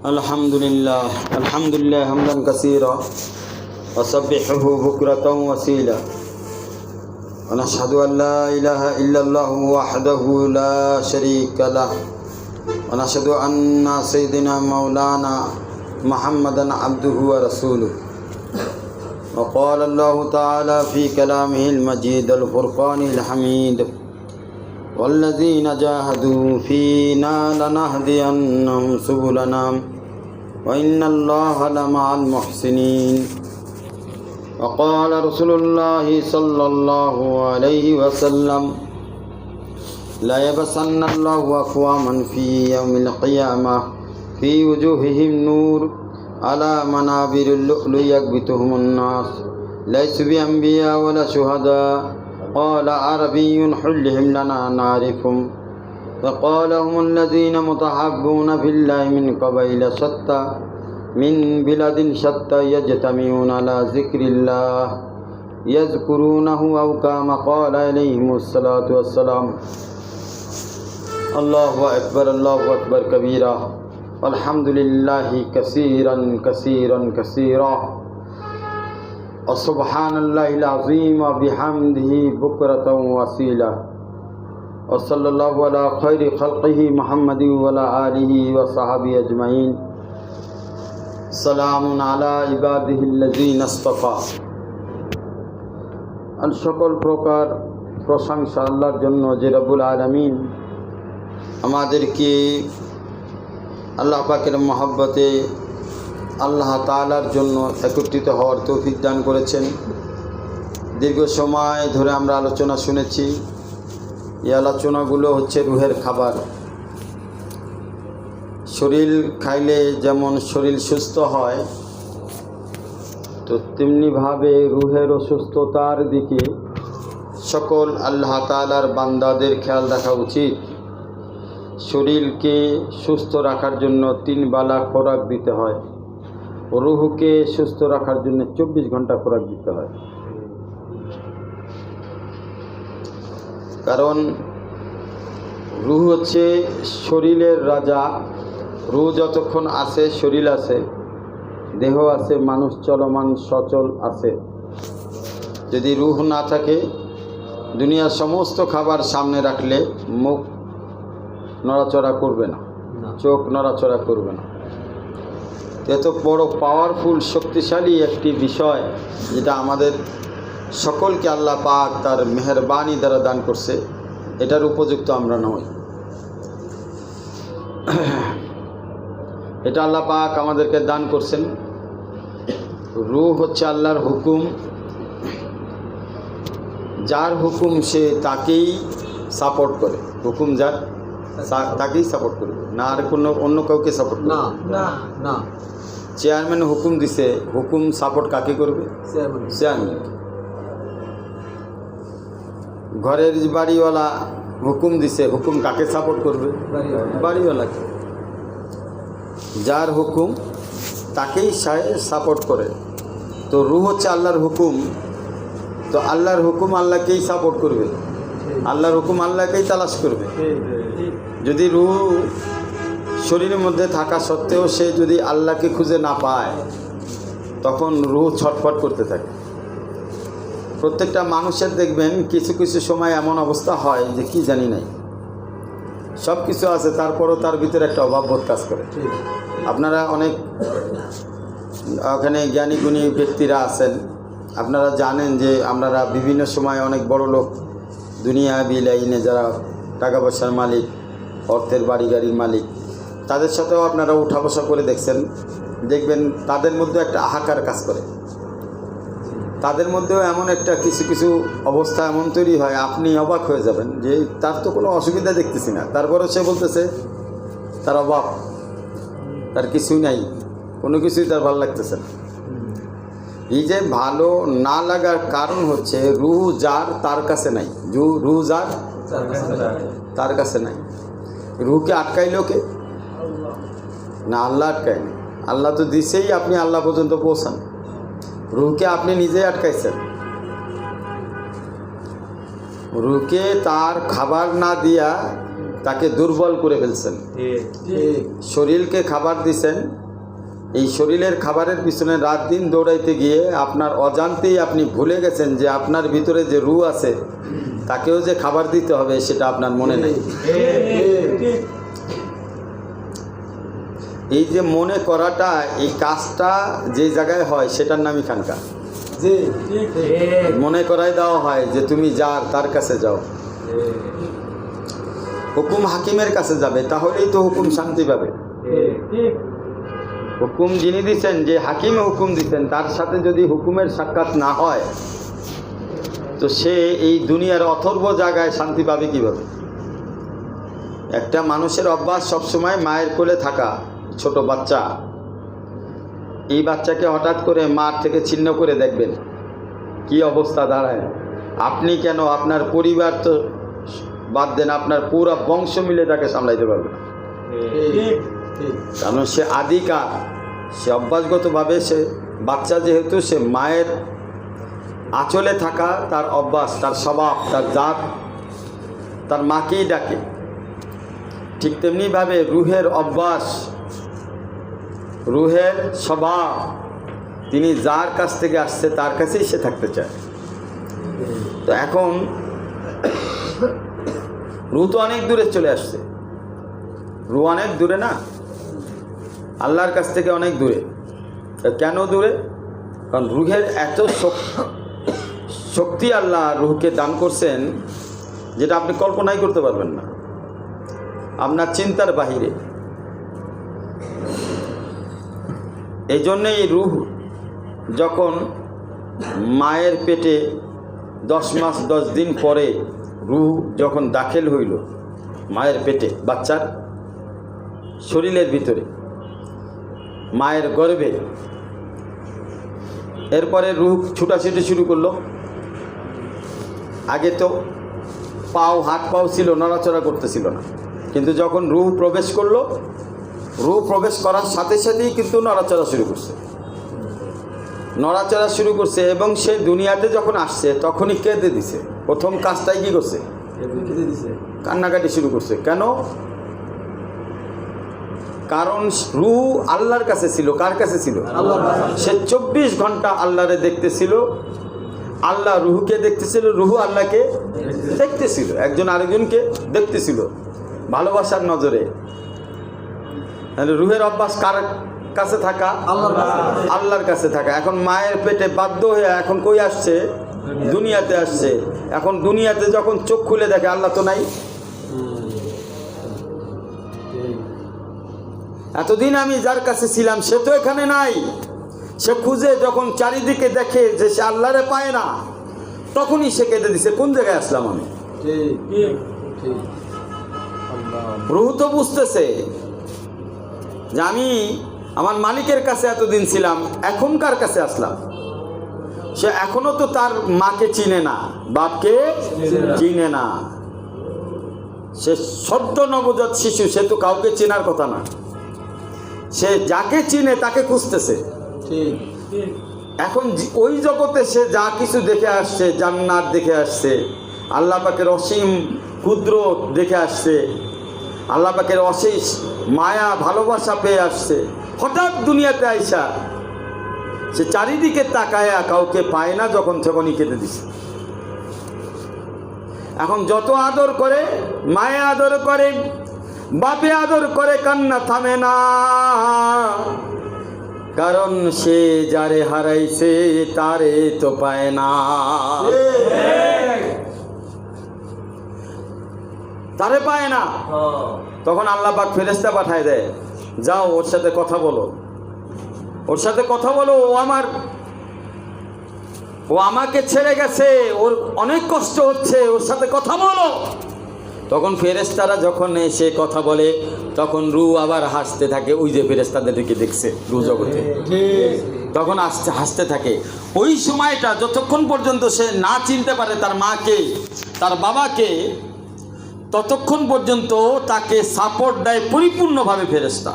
अल्हम्दुलिल्लाह हम्दन कसीरा वसब्बिहुहु बुक्रतन वसीला वनशहदु अन ला इलाहा इल्लल्लाहु वहदहु ला शरीका लह वनशहदु अन्ना सय्यिदना मौलाना मुहम्मदन अब्दुहु व रसूलुहु वक़ाल अल्लाहु तआला फ़ी कलामिहिल मजीदिल फ़ुरक़ानिल हमीद वल्लज़ीना जाहदू फ़ीना लनहदियन्नहुम सुबुलना व इन्नल्लाहा लमअल मुहसिनीन वक़ाल रसूलुल्लाहि सल्लल्लाहु अलैहि वसल्लम ला यबअसन्नल्लाहु अक़वामन फ़ी यौमिल क़ियामह फ़ी वुजूहिहिम नूर अला मनाबिरिल लुअलुइ यग़बितुहुमुन नास लैसु बिअंबिया वला शुहदा क़ाल अरबियुन हुल्लिहिम लना नारिफुहुम फ़क़ाल हुमुल्लज़ीना मुतहब्बून फ़िल्लाहि मिन क़बाइल शत्ता मिन बिलादिन शत्ता यज्तमिऊन अला ज़िक्रिल्लाह यज़कुरूनहु औ कमा क़ाल अलैहिमुस्सलातु वस्सलाम। अल्लाहु अकबर कबीरा अल्हम्दुलिल्लाहि कसीरन कसीरन कसीरा और सुब्हानल्लाहिल अज़ीम व बिहम्दिही बुक्रतन वसीला और सल्लल्लाहु अला खैरि खल्क़िही मुहम्मदिन व अला आलिही व सहाबिही अजमईन। सलामुन अला इबादिहिल्लज़ीना इस्तफ़ा। সকল প্রকার প্রশংসা আল্লাহর জন্য যে রব্বুল আলামিন আমাদেরকে আল্লাহ পাকের মহব্বতে আল্লাহ তাআলার জন্য একত্রিত হওয়ার তৌফিক দান করেছেন। দীর্ঘ সময় ধরে আমরা আলোচনা শুনেছি। এই আলোচনাগুলো হচ্ছে রুহের খাবার। শরীর খাইলে যেমন শরীর সুস্থ হয়, তো তেমনিভাবে রুহের অসুস্থতার দিকে সকল আল্লাহ তাআলার বান্দাদের খেয়াল রাখা উচিত। শরীরকে সুস্থ রাখার জন্য 3 বেলা খোরাক দিতে হয়, রুহকে সুস্থ রাখার জন্য 24 ঘন্টা খোরাক দিতে হয়। কারণ রুহ হচ্ছে শরীরের রাজা। রুহ যতক্ষণ আছে, শরীর আছে, দেহ আছে, মানুষ চলমান সচল আছে। যদি রুহ না থাকে, দুনিয়ার সমস্ত খাবার সামনে রাখলে মুখ নড়াচড়া করবে না, চোখ নড়াচড়া করবে না। এত বড় পাওয়ারফুল শক্তিশালী একটি বিষয়, যেটা আমাদের সকলকে আল্লাহ পাক তার মেহেরবানি দ্বারা দান করছে, এটার উপযুক্ত আমরা নই। এটা আল্লাহ পাক আমাদেরকে দান করছেন। রূহ হচ্ছে আল্লাহর হুকুম। যার হুকুম সে তাকেই সাপোর্ট করে। হুকুম যার, তাকেই সাপোর্ট করবে, না আর কোনো অন্য কাউকে সাপোর্ট না। না, চেয়ারম্যান হুকুম দিছে, হুকুম সাপোর্ট কাকে করবে? চেয়ারম্যান। ঘরের বাড়িওয়ালা হুকুম দিছে, হুকুম কাকে সাপোর্ট করবে? বাড়িওয়ালাকে। যার হুকুম তাকেই সাপোর্ট করে। তো রূহ হচ্ছে আল্লাহর হুকুম। তো আল্লাহর হুকুম আল্লাহকেই সাপোর্ট করবে, আল্লাহর হুকুম আল্লাহকেই তালাশ করবে। যদি রূহ শরীরের মধ্যে থাকা সত্ত্বেও সে যদি আল্লাহকে খুঁজে না পায়, তখন রূহ ছটফট করতে থাকে। প্রত্যেকটা মানুষের দেখবেন কিছু কিছু সময় এমন অবস্থা হয় যে কি জানি নাই, সব কিছু আছে, তারপরও তার ভিতরে একটা অভাববোধ কাজ করে। আপনারা অনেক ওখানে জ্ঞানী গুণী ব্যক্তিরা আছেন, আপনারা জানেন যে আমরা বিভিন্ন সময় অনেক বড় লোক, দুনিয়াবি লাইনে যারা টাকা পয়সার মালিক, অর্থের বাড়ি গাড়ির মালিক, তাদের সাথেও আপনারা উঠা বসা করে দেখবেন তাদের মধ্যে একটা হাহাকার কাজ করে। তাদের মধ্যেও এমন একটা কিছু কিছু অবস্থা এমন তৈরি হয়, আপনি অবাক হয়ে যাবেন যে তার তো কোনো অসুবিধা দেখতেছি না, তারপরেও সে বলতেছে তার অভাব, তার কিছুই নাই, কোনো কিছুই তার ভালো লাগতেছে না। এই যে ভালো না লাগার কারণ হচ্ছে রূহ যার তার কাছে নাই। রূহ যার তার কাছে নাই। রূহকে আটকাইল কে? না, আল্লাহ আটকায়নি। আল্লাহ তো দিছেই, আপনি আল্লাহ পর্যন্ত পৌঁছান। রূহকে আপনি নিজেই আটকাইছেন। রূহকে তার খাবার না দিয়া তাকে দুর্বল করে ফেলছেন। শরীরকে খাবার দিছেন, এই শরীরের খাবারের পিছনে রাত দিন দৌড়াইতে গিয়ে আপনার অজান্তেই আপনি ভুলে গেছেন যে আপনার ভিতরে যে রূহ আছে তাকেও যে খাবার দিতে হবে সেটা আপনার মনে নেই। এই যে মনে করাটা, এই কাজটা যে জায়গায় হয় সেটার নামই খানকা। মনে করাই দেওয়া হয় যে তুমি যার তার কাছে যাও, হুকুম হাকিমের কাছে যাবে, তাহলেই তো হুকুম শান্তি পাবে। হুকুম যিনি দিচ্ছেন, যে হাকিমে হুকুম দিচ্ছেন, তার সাথে যদি হুকুমের সাক্ষাৎ না হয় তো সে এই দুনিয়ার অথর্ব জায়গায় শান্তি পাবে কীভাবে? একটা মানুষের অভ্যাস সবসময় মায়ের কোলে থাকা। ছোট বাচ্চা, এই বাচ্চাকে হঠাৎ করে মার থেকে ছিন্ন করে দেখবেন কি অবস্থা দাঁড়ায়। আপনি কেন, আপনার পরিবার তো বাদ দেন, আপনার পুরো বংশ মিলে তাকে সামলাইতে পারবে, কারণ সে আদিকার, সে অভ্যাসগতভাবে, সে বাচ্চা যেহেতু, সে মায়ের আঁচলে থাকা তার অভ্যাস, তার স্বভাব, তার জাত, তার মাকেই ডাকে। ঠিক তেমনিভাবে রুহের অভ্যাস, রুহের স্বভাব, তিনি যার কাছ থেকে আসছে তার কাছেই সে থাকতে চায়। তো এখন রুহ তো অনেক দূরে চলে আসছে, রুহ অনেক দূরে না, আল্লাহর কাছ থেকে অনেক দূরে। কেন দূরে? কারণ রুহের এত শক্তি আল্লাহ রুহকে দান করছেন যেটা আপনি কল্পনাই করতে পারবেন না, আপনার চিন্তার বাহিরে। এই জন্যেই রুহ যখন মায়ের পেটে 10 মাস 10 দিন পরে রুহ যখন দাখিল হইল মায়ের পেটে, বাচ্চার শরীরের ভিতরে, মায়ের গর্ভে, এরপরে রুহ ছুটাছুটি শুরু করলো। আগে তো পাও, হাত পাও ছিল, নড়াচড়া করতেছিল না, কিন্তু যখন রুহ প্রবেশ করলো, রুহ প্রবেশ করার সাথে সাথেই কিন্তু নড়াচড়া শুরু করছে, নড়াচড়া শুরু করছে। এবং সে দুনিয়াতে যখন আসছে তখনই কেঁদে দিছে। প্রথম কাজটাই কি করছে? কান্নাকাটি শুরু করছে। কেন? কারণ রুহ আল্লাহর কাছে ছিল। কার কাছে ছিল? সে 24 ঘন্টা আল্লাহরে দেখতেছিল, আল্লাহ রুহকে দেখতেছিল, রুহ আল্লাহকে দেখতেছিল, একজন আরেকজনকে দেখতেছিল ভালোবাসার নজরে। রুহের অভ্যাস কার কাছে থাকা? আল্লাহর কাছে থাকা। এখন মায়ের পেটে বাধ্য হয়ে এখন কই আসছে? দুনিয়াতে আসছে। এখন দুনিয়াতে যখন চোখ খুলে দেখে আল্লাহ তো নাই। এতদিন আমি যার কাছে ছিলাম সে তো এখানে নাই। সে খুঁজে যখন চারিদিকে দেখে যে সে আল্লাহরে পায় না, তখনই সে কেঁদে দিছে, কোন জায়গায় আসলাম আমি? রুহ তো বুঝতেছে যে আমি আমার মালিকের কাছে এতদিন ছিলাম, এখন কার কাছে আসলাম? সে এখনো তো তার মাকে চিনে না, বাপকে চিনে না। সে সদ্য নবজাত শিশু, সে তো কাউকে চেনার কথা না। সে যাকে চিনে তাকে খুঁজতেছে। এখন ওই জগতে সে যা কিছু দেখে আসছে, জান্নাত দেখে আসছে, আল্লাহ পাকের অসীম ক্ষুদ্র দেখে আসছে, আল্লাহ পাকের অশেষ মায়া ভালোবাসা পেয়ে আসছে। হঠাৎ দুনিয়াতে আইসা সে চারিদিকে তাকায়া কাউকে পায় না, যখন তখনই কেটে দিছে। এখন যত আদর করে, মায়ে আদর করে, বাপে আদর করে, কান্না থামে না, কারণ সে যারে হারাইছে তারে তো পায় না, তারে পায় না। তখন আল্লাহ পাক ফেরেশতা পাঠায় দেয়, যাও ওর সাথে কথা বলো, ওর সাথে কথা বলো, ও আমাকে ছেড়ে গেছে, ওর অনেক কষ্ট হচ্ছে, ওর সাথে কথা বলো। তখন ফেরেশতারা যখন এসে কথা বলে, তখন রুহ আবার হাসতে থাকে। ওই যে ফেরেশতাদেরকে দেখছে রুহ জগতে, তখন হাসতে থাকে। ওই সময়টা যতক্ষণ পর্যন্ত সে না চিনতে পারে তার মাকে, তার বাবাকে, ততক্ষণ পর্যন্ত তাকে সাপোর্ট দেয় পরিপূর্ণভাবে ফেরেশতা।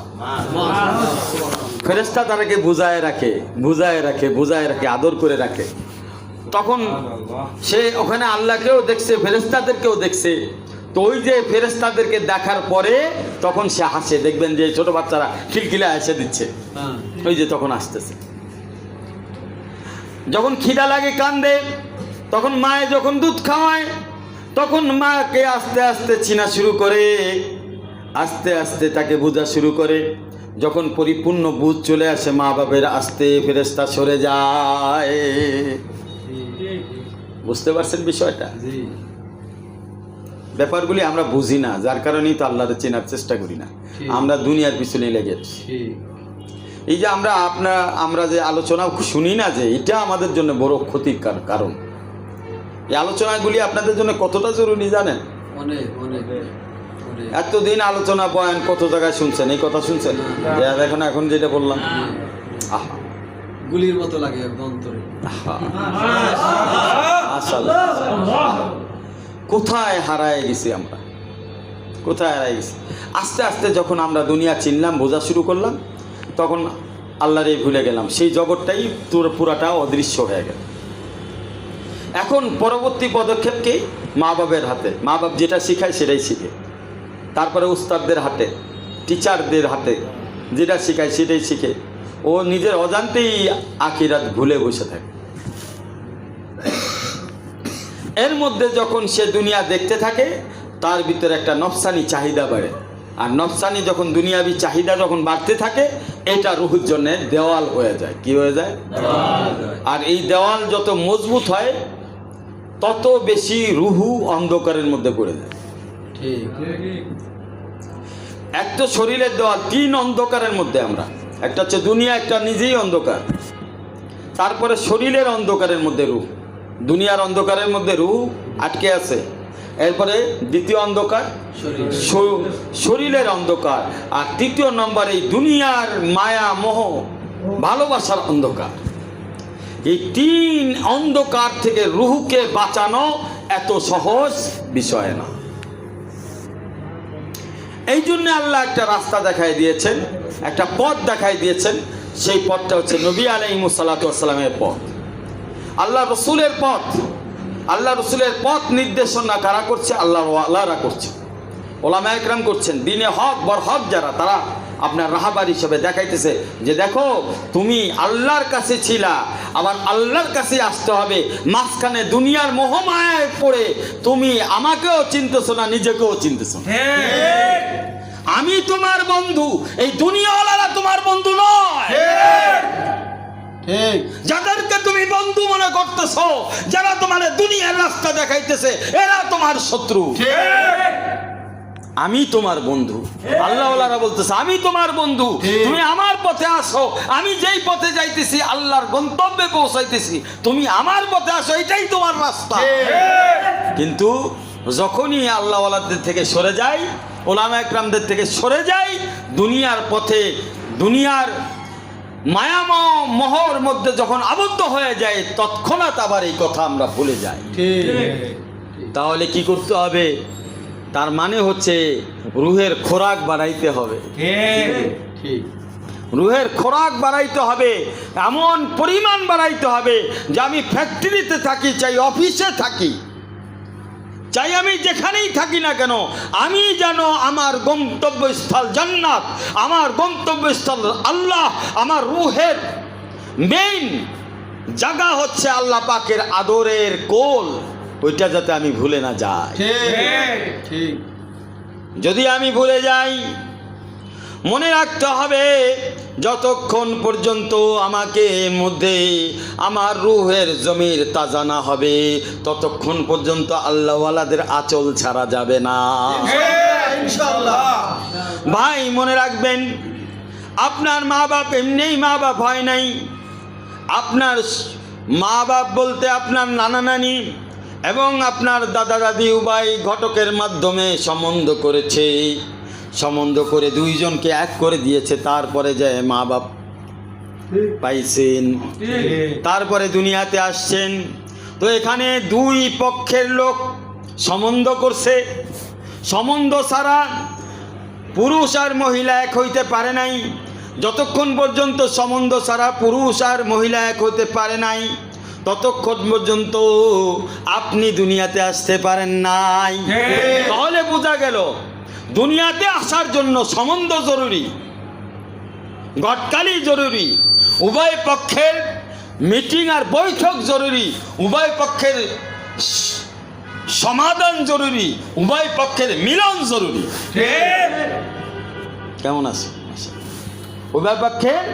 ফেরেশতা তারাকে বুঝায় রাখে, বুঝায় রাখে, বুঝায় রাখে, আদর করে রাখে। তখন সে ওখানে আল্লাহকেও দেখছে, ফেরেশতাদেরকেও দেখছে। তো ওই যে ফেরেশতাদেরকে দেখার পরে তখন সে হাসে, দেখবেন যে ছোট বাচ্চারা খিলখিলে হেসে দিচ্ছে, ওই যে তখন আসতেছে। যখন খিদা লাগে কান্দে, তখন মায়ে যখন দুধ খাওয়ায় তখন মাকে আস্তে আস্তে চিনা শুরু করে, আস্তে আস্তে তাকে বোঝা শুরু করে। যখন পরিপূর্ণ বুঝ চলে আসে মা বাপের, আস্তে ফেরেশতা সরে যায়। বুঝতে পারছেন বিষয়টা? ব্যাপারগুলি আমরা বুঝি না, যার কারণেই তো আল্লাহকে চেনার চেষ্টা করি না, আমরা দুনিয়ার পিছনে লেগে আছি। এই যে আমরা যে আলোচনা শুনি না, যে এটা আমাদের জন্য বড় ক্ষতির কারণ। এই আলোচনাগুলি আপনাদের জন্য কতটা জরুরি জানেন? এতদিন আলোচনা বয়ান কত জায়গায় শুনছেন, এই কথা শুনছেন? এখন যেটা বললাম, আহা গুলির মতো লাগে অন্তরে। কোথায় হারায় গেছি আমরা, কোথায় হারায় গেছি? আস্তে আস্তে যখন আমরা দুনিয়া চিনলাম, বোঝা শুরু করলাম, তখন আল্লাহরে ভুলে গেলাম, সেই জগৎটাই পুরাটা অদৃশ্য হয়ে গেল। এখন পরবর্তী পদক্ষেপ কি? মা বাবের হাতে। মা বাপ যেটা শিখায় সেটাই শিখে, তারপরে উস্তাদদের হাতে, টিচারদের হাতে যেটা শিখায় সেটাই শিখে। ও নিজের অজান্তেই আখিরাত ভুলে বসে থাকে। এর মধ্যে যখন সে দুনিয়া দেখতে থাকে, তার ভিতরে একটা নফসানি চাহিদা বাড়ে। আর নফসানি যখন দুনিয়াবি চাহিদা যখন বাড়তে থাকে, এটা রুহুর জন্য দেওয়াল হয়ে যায়। কি হয়ে যায়? আর এই দেওয়াল যত মজবুত হয়, তত বেশি রুহু অন্ধকারের মধ্যে পড়ে যায়। এক তো শরীরের দেওয়াল, 3 অন্ধকারের মধ্যে আমরা, একটা হচ্ছে দুনিয়া, একটা নিজেই অন্ধকার, তারপরে শরীরের অন্ধকারের মধ্যে রুহ, দুনিয়ার অন্ধকারের মধ্যে রুহ আটকে আছে, এরপরে দ্বিতীয় অন্ধকার শরীরের অন্ধকার, আর 3য় নম্বর এই দুনিয়ার মায়া মোহ ভালোবাসার অন্ধকার। এই 3 অন্ধকার থেকে রুহকে বাঁচানো এত সহজ বিষয় না। এই জন্য আল্লাহ একটা রাস্তা দেখাই দিয়েছেন, একটা পথ দেখাই দিয়েছেন। সেই পথটা হচ্ছে নবী আলাইহিস সালাতু ওয়াস সালামের পথ, আল্লাহ রসুলের পথ। আল্লাহ রসুলের পথ নির্দেশনা কারা করছে? আল্লাহওয়ালারা করছে, ওলামা একরাম করছেন। দিনে হক বরহক যারা, তারা আপনার রাহাবার হিসেবে দেখাইতেছে যে দেখো, তুমি আল্লাহর কাছে ছিলা, আবার আল্লাহর কাছে আসতে হবে। মাঝখানে দুনিয়ার মোহমায়ায় পড়ে তুমি আমাকেও চিনতেছো না, নিজেকেও চিনতেছো না। আমি তোমার বন্ধু, এই দুনিয়াওয়ালারা তোমার বন্ধু নয়। যাদেরকে তুমি বন্ধু মনে করতেছো, যারা তোমার দুনিয়ার রাস্তা দেখাইতেছে, এরা তোমার শত্রু। আমি তোমার বন্ধু, আল্লাহওয়ালারা বলতেছে আমি তোমার বন্ধু, তুমি আমার পথে আসো, আমি যেই পথে যাইতেছি আল্লাহর গন্তব্যে পৌঁছাইতেছি, তুমি আমার পথে আসো, এটাই তোমার রাস্তা। কিন্তু যখনই আল্লাহওয়ালাদের থেকে সরে যায়, ওলামা একরামদের থেকে সরে যায়, দুনিয়ার পথে, দুনিয়ার মায়ামোহর মধ্যে যখন আবদ্ধ হয়ে যায়, তৎক্ষণাৎ আবার এই কথা আমরা ভুলে যাই। তাহলে কি করতে হবে? তার মানে হচ্ছে রুহের খোরাক বাড়াইতে হবে। রুহের খোরাক বাড়াইতে হবে, এমন পরিমাণ বাড়াইতে হবে যে আমি ফ্যাক্টরিতে থাকি, চাই অফিসে থাকি, চাই আমি যেখানেই থাকি না কেন, আমি যেন আমার গন্তব্যস্থল জান্নাত, আমার গন্তব্যস্থল আল্লাহ, আমার রুহের মেইন জায়গা হচ্ছে আল্লাহ পাকের আদরের কোল, ওইটা যাতে আমি ভুলে না যাই। যদি আমি ভুলে যাই, মনে রাখতে হবে যতক্ষণ পর্যন্ত আমাকে মধ্যে আমার রুহের জমির তাজা না হবে, ততক্ষণ পর্যন্ত আল্লাহওয়ালাদের আঁচল ছাড়া যাবে না। ইনশাআল্লাহ। ভাই মনে রাখবেন, আপনার মা বাপ এমনিই মা বাপ হয় নাই। আপনার মা বাপ বলতে আপনার নানা নানি এবং আপনার দাদা দাদি উভয় ঘটকের মাধ্যমে সম্বন্ধ করেছে, সম্বন্ধ করে 2 জনকে এক করে দিয়েছে, তারপরে যে মা বাপ পাইছেন, তারপরে দুনিয়াতে আসছেন। তো এখানে 2 পক্ষের লোক সম্বন্ধ করছে, সম্বন্ধ ছাড়া পুরুষ আর মহিলা এক হইতে পারে নাই। যতক্ষণ পর্যন্ত সম্বন্ধ ছাড়া পুরুষ আর মহিলা এক হতে পারে নাই, ততক্ষণ পর্যন্ত আপনি দুনিয়াতে আসতে পারেন নাই। তাহলে বোঝা গেল দুনিয়াতে আসার জন্য সম্বন্ধ জরুরি, গটকালি জরুরি, উভয় পক্ষের মিটিং আর বৈঠক জরুরি, উভয় পক্ষের সমাধান জরুরি, উভয় পক্ষের মিলন জরুরি। কেমন আছে? উভয় পক্ষের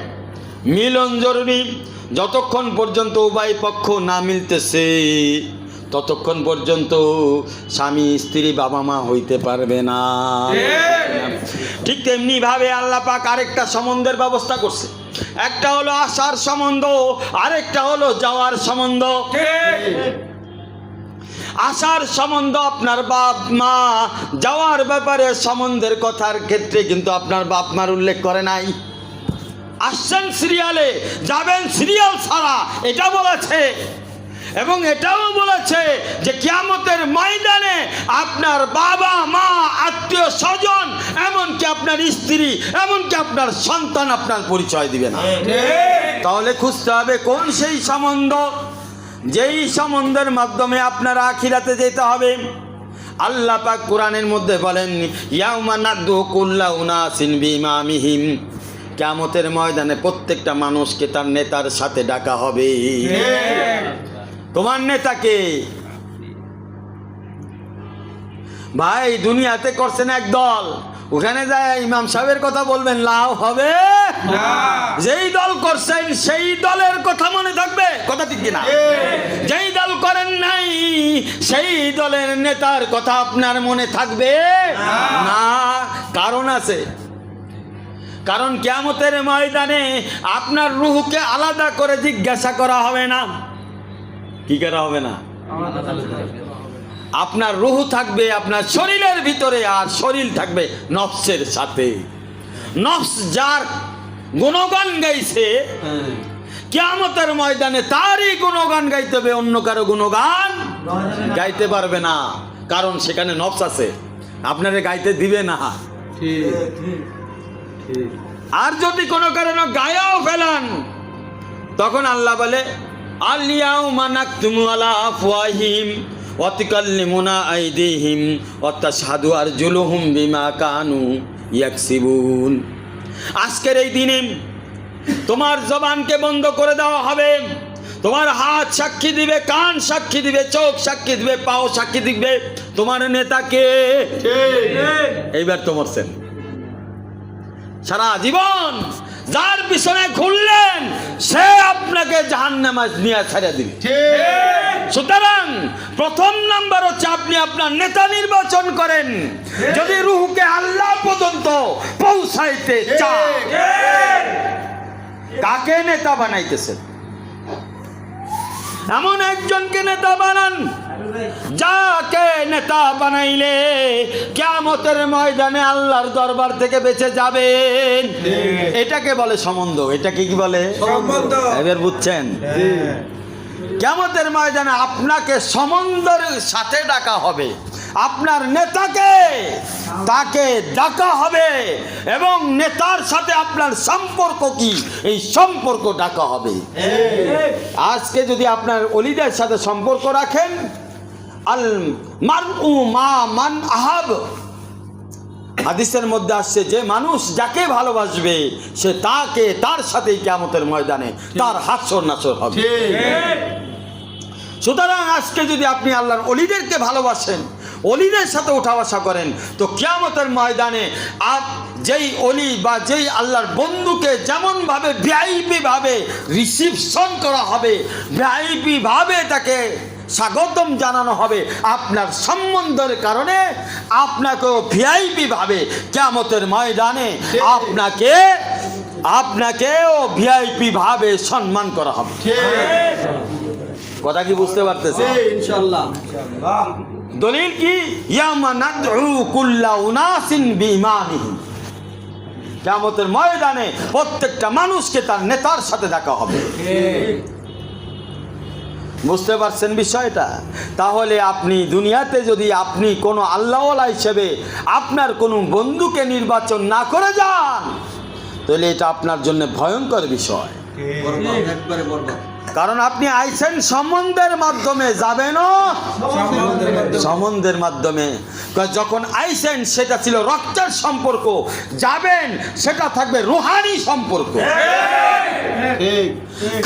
মিলন জরুরি। যতক্ষণ পর্যন্ত উভয় পক্ষ না মিলতেছে ততক্ষণ পর্যন্ত স্বামী স্ত্রী বাবা মা হইতে পারবে না। ঠিক তেমনি ভাবে আল্লাহ পাক আরেকটা সম্বন্ধের ব্যবস্থা করছে। একটা হলো আসার সম্বন্ধ, আরেকটা হলো যাওয়ার সম্বন্ধ। আসার সম্বন্ধ আপনার বাপ মা, যাওয়ার ব্যাপারে সম্বন্ধের কথার ক্ষেত্রে কিন্তু আপনার বাপ মার উল্লেখ করে নাই। আসছেন সিরিয়ালে, যাবেন সিরিয়াল ছাড়া, এটা বলেছে। এবং এটাও বলেছে যে কিয়ামতের ময়দানে আপনার বাবা মা, আত্মীয় স্বজন, এমনকি আপনার স্ত্রী, এমনকি আপনার সন্তান আপনার পরিচয় দিবে না। তাহলে খুঁজতে হবে কোন সেই সম্বন্ধ, যেই সম্বন্ধের মাধ্যমে আপনার আখিরাতে যেতে হবে। আল্লাহ পাক কোরআনের মধ্যে বলেন, ইয়াউমা নাদু কুল্লা উনাসিন বিইমামিহিম, কিয়ামতের ময়দানে প্রত্যেকটা মানুষকে তার নেতার সাথে ডাকা হবে। তোমার নেতাকে ভাই দুনিয়াতে করছেন এক দল, ওখানে যায় ইমাম সাহেবের কথা বলবেন, লাভ হবে না। যেই দল করছেন সেই দলের কথা মনে থাকবে, কথা ঠিক কিনা? যেই দল করেন নাই সেই দলের নেতার কথা আপনার মনে থাকবে না। কারণ আছে, কারণ কিয়ামতের ময়দানে আপনার রূহকে আলাদা করে জিজ্ঞাসা করা হবে না। কি করা হবে না? আপনার রূহ থাকবে আপনার শরীরের ভিতরে, আর শরীর থাকবে নফসের সাথে। নফস যার গুণগান গাইছে কিয়ামতের ময়দানে তারই গুণগান গাইতে হবে, অন্য কারো গুণগান গাইতে পারবে না। কারণ সেখানে নফস আছে, আপনারে গাইতে দিবে না। আর যদি কোনো কারণে গায়াও ফেলান, তখন আল্লাহ বলে, আল-ইয়াউমা নাকতুমু আলা আফওয়াহিম ওয়া তুকাল্লিমুনা আইদিহিম ওয়া তাশহাদু আরজুলুহুম বিমা কানু ইয়াকসিবুন। আজকের এই দিনে তোমার জবানকে বন্ধ করে দেওয়া হবে। তোমার হাত সাক্ষী দিবে, কান সাক্ষী দিবে, চোখ সাক্ষী দিবে, পাও সাক্ষী দিবে তোমার নেতাকে। এইবার তো মরছেন, সারা জীবন যার পিছনে ঘুরলেন সে আপনাকে জাহান্নামে নিয়ে ছেড়ে দিবে। সুতরাং প্রথম নাম্বার হচ্ছে আপনি আপনার নেতা নির্বাচন করেন। যদি রূহকে আল্লাহ পর্যন্ত পৌঁছাইতে চান, কাকে নেতা বানাইতেছেন? এমন একজনকে নেতা বানান যাকে নেতা বানাইলে কিয়ামতের ময়দানে আল্লাহর দরবার থেকে বেঁচে যাবেন। এটাকে বলে সম্বন্ধ। এটাকে কি বলে? সম্বন্ধ। এবার বুঝছেন? কিয়ামতের ময়দানে আপনাকে সম্বন্ধের সাথে ডাকা হবে, আপনার নেতাকে তাকে ডাকা হবে, এবং নেতার সাথে আপনার সম্পর্ক কি এই সম্পর্ক ডাকা হবে। আজকে যদি আপনার ওলিদের সাথে সম্পর্ক রাখেন, আল মারউ মা মান আহাব, হাদিসের মধ্যে আসছে যে মানুষ যাকে ভালোবাসবে সে তাকে তার সাথেই কিয়ামতের ময়দানে তার হাসর নাসর হবে। সুতরাং আজকে যদি আপনি আল্লাহর ওলিদেরকে ভালোবাসেন, ওলিদের সাথে উঠা বসা করেন, তো কিয়ামতের ময়দানে যেই ওলি বা যেই আল্লাহর বন্ধুকে যেমনভাবে ভিআইপি ভাবে রিসিপশন করা হবে, ভিআইপি ভাবে তাকে স্বাগতম জানানো হবে, আপনার সম্বন্ধের কারণে আপনাকেও ভিআইপি ভাবে কিয়ামতের ময়দানে আপনাকেও ভিআইপি ভাবে সম্মান করা হবে। কথা কি বুঝতে পারতেছে? ইনশাআল্লাহ। দলিল কি? ইয়ামা নাদউ কুল্লা উনাসিন বিইমামিহিম, কিয়ামতের ময়দানে প্রত্যেকটা মানুষকে তার নেতার সাথে ডাকা হবে। বুঝতে পারছেন বিষয়টা? তাহলে আপনি দুনিয়াতে যদি আপনি কোনো আল্লাহওয়ালা হিসেবে আপনার কোনো বন্ধুকে নির্বাচন না করে যান, তাহলে এটা আপনার জন্য ভয়ঙ্কর বিষয়। একবারে বরবাদ। কারণ আপনি আইছেন সম্বন্ধের মাধ্যমে, যাবেনও সম্বন্ধের মাধ্যমে। যখন আইছেন সেটা ছিল রক্তের সম্পর্ক, যাবেন সেটা থাকবে রুহানি সম্পর্ক।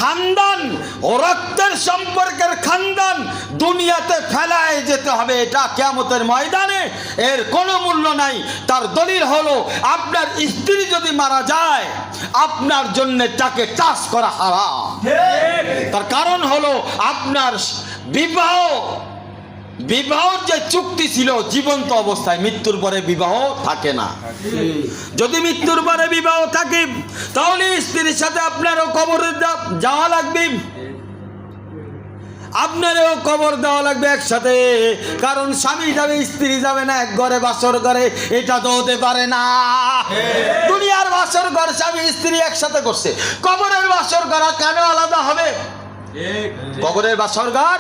খানদান ও রক্তের সম্পর্কের খানদান দুনিয়াতে ফেলায় যেতে হবে, এটা কিয়ামতের ময়দানে এর কোনো মূল্য নাই। তার দলিল হলো আপনার স্ত্রী যদি মারা যায় আপনার জন্য তাকে চাষ করা হারাম। তার কারণ হলো আপনার বিবাহর যে চুক্তি ছিল জীবন্ত অবস্থায়, মৃত্যুর পরে বিবাহ থাকে না। যদি মৃত্যুর পরে বিবাহ থাকে তাহলে স্ত্রীর সাথে আপনারও কবরে যাওয়া লাগবে, আপনারও কবর দেওয়া লাগবে একসাথে। কারণ স্বামী যাবে স্ত্রী যাবে না এক ঘরে বাসর ঘরে, এটা তো হতে পারে না। দুনিয়ার বাসর ঘর স্বামী স্ত্রী একসাথে করছে, কবরের বাসর ঘর কেন আলাদা হবে? কবরের বাসর ঘর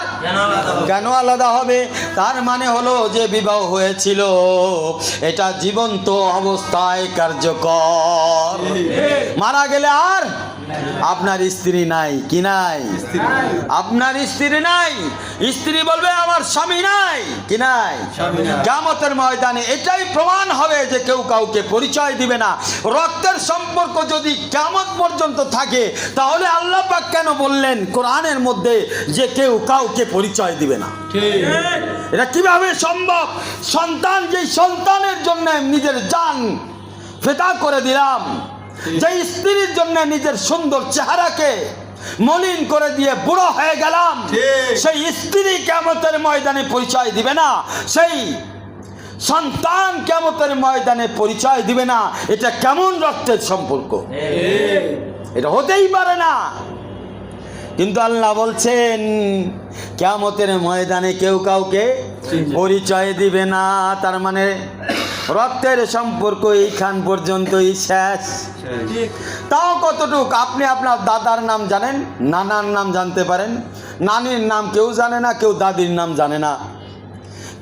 কেন আলাদা হবে? তার মানে হলো যে বিবাহ হয়েছিল এটা জীবন্ত অবস্থায় কার্যকর, মারা গেলে আর আপনার স্ত্রী নাই। কি নাই? আপনার স্ত্রী নাই। স্ত্রী বলবে আমার স্বামী নাই। কি নাই? কিয়ামতের ময়দানে এটাই প্রমাণ হবে যে কেউ কাউকে পরিচয় দিবে না। রক্তের সম্পর্ক যদি কিয়ামত পর্যন্ত থাকে তাহলে আল্লাহ পাক কেন বললেন কোরআনের মধ্যে যে কেউ কাউকে পরিচয় দিবে না? এটা কিভাবে সম্ভব? সন্তান, যে সন্তানের জন্য নিজের জান ফিদা করে দিলাম, যে স্ত্রীর জন্য নিজের সুন্দর চেহারাকে মলিন করে দিয়ে বুড়ো হয়ে গেলাম, সেই স্ত্রী কিয়ামতের ময়দানে পরিচয় দিবে না, সেই সন্তান কিয়ামতের ময়দানে পরিচয় দিবে না। এটা কেমন রক্তের সম্পর্ক? এটা হতেই পারে না। কিন্তু আল্লাহ বলছেন কিয়ামতের ময়দানে কেউ কাউকে পরিচয় দিবে না। তার মানে রক্তের সম্পর্ক এইখান পর্যন্তই শেষ। তাও কতটুক? আপনি আপনার দাদার নাম জানেন, নানার নাম জানতে পারেন, নানির নাম কেউ জানে না, কেউ দাদির নাম জানে না,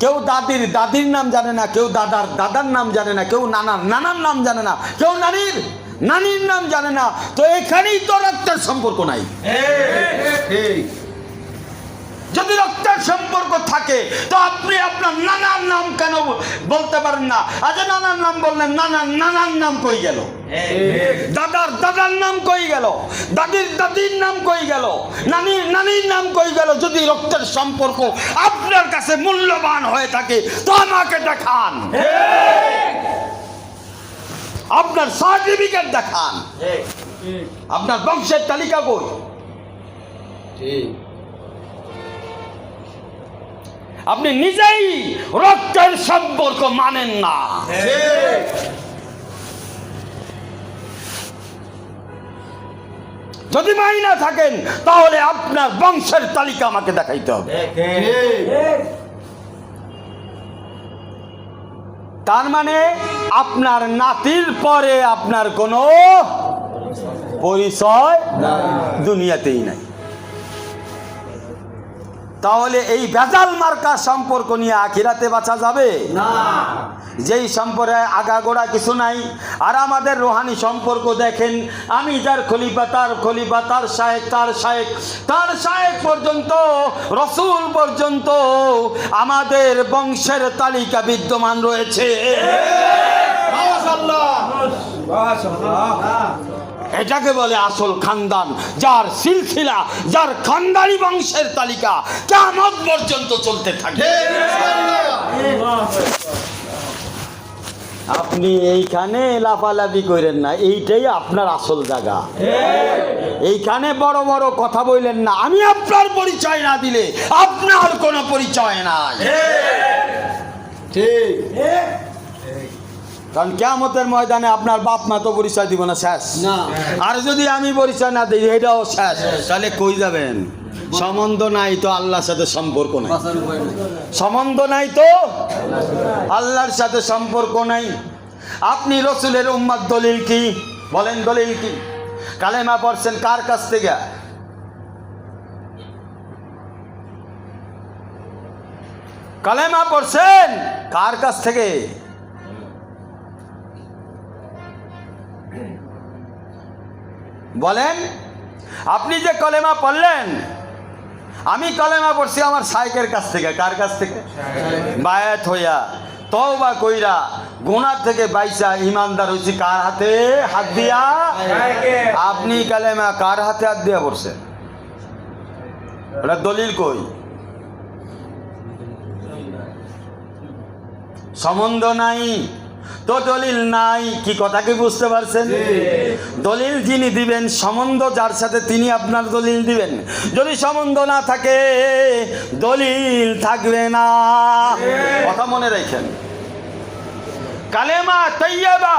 কেউ দাদির নাম জানে না, কেউ দাদার নাম জানে না, কেউ নানার নাম জানে না, কেউ নানির নাম জানে না। তো এখানেই তো রক্তের সম্পর্ক নাই। যদি রক্তের সম্পর্ক থাকে তো আপনি আপনার নানার নাম কেন বলতে পারেন না? আজ নানার নাম বললেন, নানার নাম কই গেল? দাদার নাম কই গেল? দাদির নাম কই গেল? নানির নাম কই গেল? যদি রক্তের সম্পর্ক আপনার কাছে মূল্যবান হয়ে থাকে তো আমাকে দেখান, আপনার সার্টিফিকেট দেখান, আপনার বংশের তালিকা কই? আপনি নিজেই রক্তের সম্পর্ক মানেন না। যদি মাইনা থাকেন তাহলে আপনার বংশের তালিকা আমাকে দেখাইতে হবে। তার মানে আপনার নাতির পরে আপনার কোনো পরিচয় দুনিয়াতেই নাই। তাহলে এই ভেজাল মার্কা সম্পর্ক নিয়ে আখিরাতে বাঁচা যাবে না, যেই সম্পর্কে আগাগোড়া কিছু নাই। আর আমাদের রোহানি সম্পর্ক দেখেন, আমি যার খলিফা তার খলিফা, তার শায়েখ তার শায়েখ, তার শায়েখ পর্যন্ত, রসুল পর্যন্ত আমাদের বংশের তালিকা বিদ্যমান রয়েছে। এটাকে বলে আসল খানদান, যার সিলসিলা, যার খানদানি বংশের তালিকা কিয়ামত পর্যন্ত চলতে থাকে। আপনি এইখানে লাফালাফি করেন না, এইটাই আপনার আসল জায়গা। এইখানে বড় বড় কথা বললেন না। আমি আপনার পরিচয় না দিলে আপনার কোনো পরিচয় নাই। ঠিক। কারণ কিয়ামতের ময়দানে আপনার বাপ মা তো পরিচয় দিব না, শেষ। আর যদি আমি পরিচয় না দিই এটাও শেষ। তাহলে কই যাবেন? সম্বন্ধ নাই তো আল্লাহর সাথে সম্পর্ক নাই, সম্বন্ধ নাই তো আল্লাহর সাথে সম্পর্ক নাই। আপনি রসুলের উম্মত, দলিল কি বলেন? দলিল কি? কালেমা পড়ছেন কার কাছ থেকে? কালেমা পড়ছেন কার কাছ থেকে? বলেন। আপনি যে কলেমা পড়লেন, আমি কলেমা পড়ছি আমার শাইখের কাছ থেকে। কার কাছ থেকে? বায়াত হইয়া তওবা কইরা গুনাহ থেকে বাইসা ইমানদার হইছি কার হাতে? হাত দিয়া। আপনি কালেমা কার হাতে হাত দিয়া পড়ছেন? এটা দলিল কই? সম্বন্ধ নাই তো দলিল নাই। কি কথা কি বুঝতে পারছেন? দলিল যিনি দিবেন, সম্বন্ধ যার সাথে, তিনি আপনার দলিল দিবেন। যদি সম্বন্ধ না থাকে দলিল থাকবে না। কথা মনে রাখেন। কালেমা তাইয়্যিবা,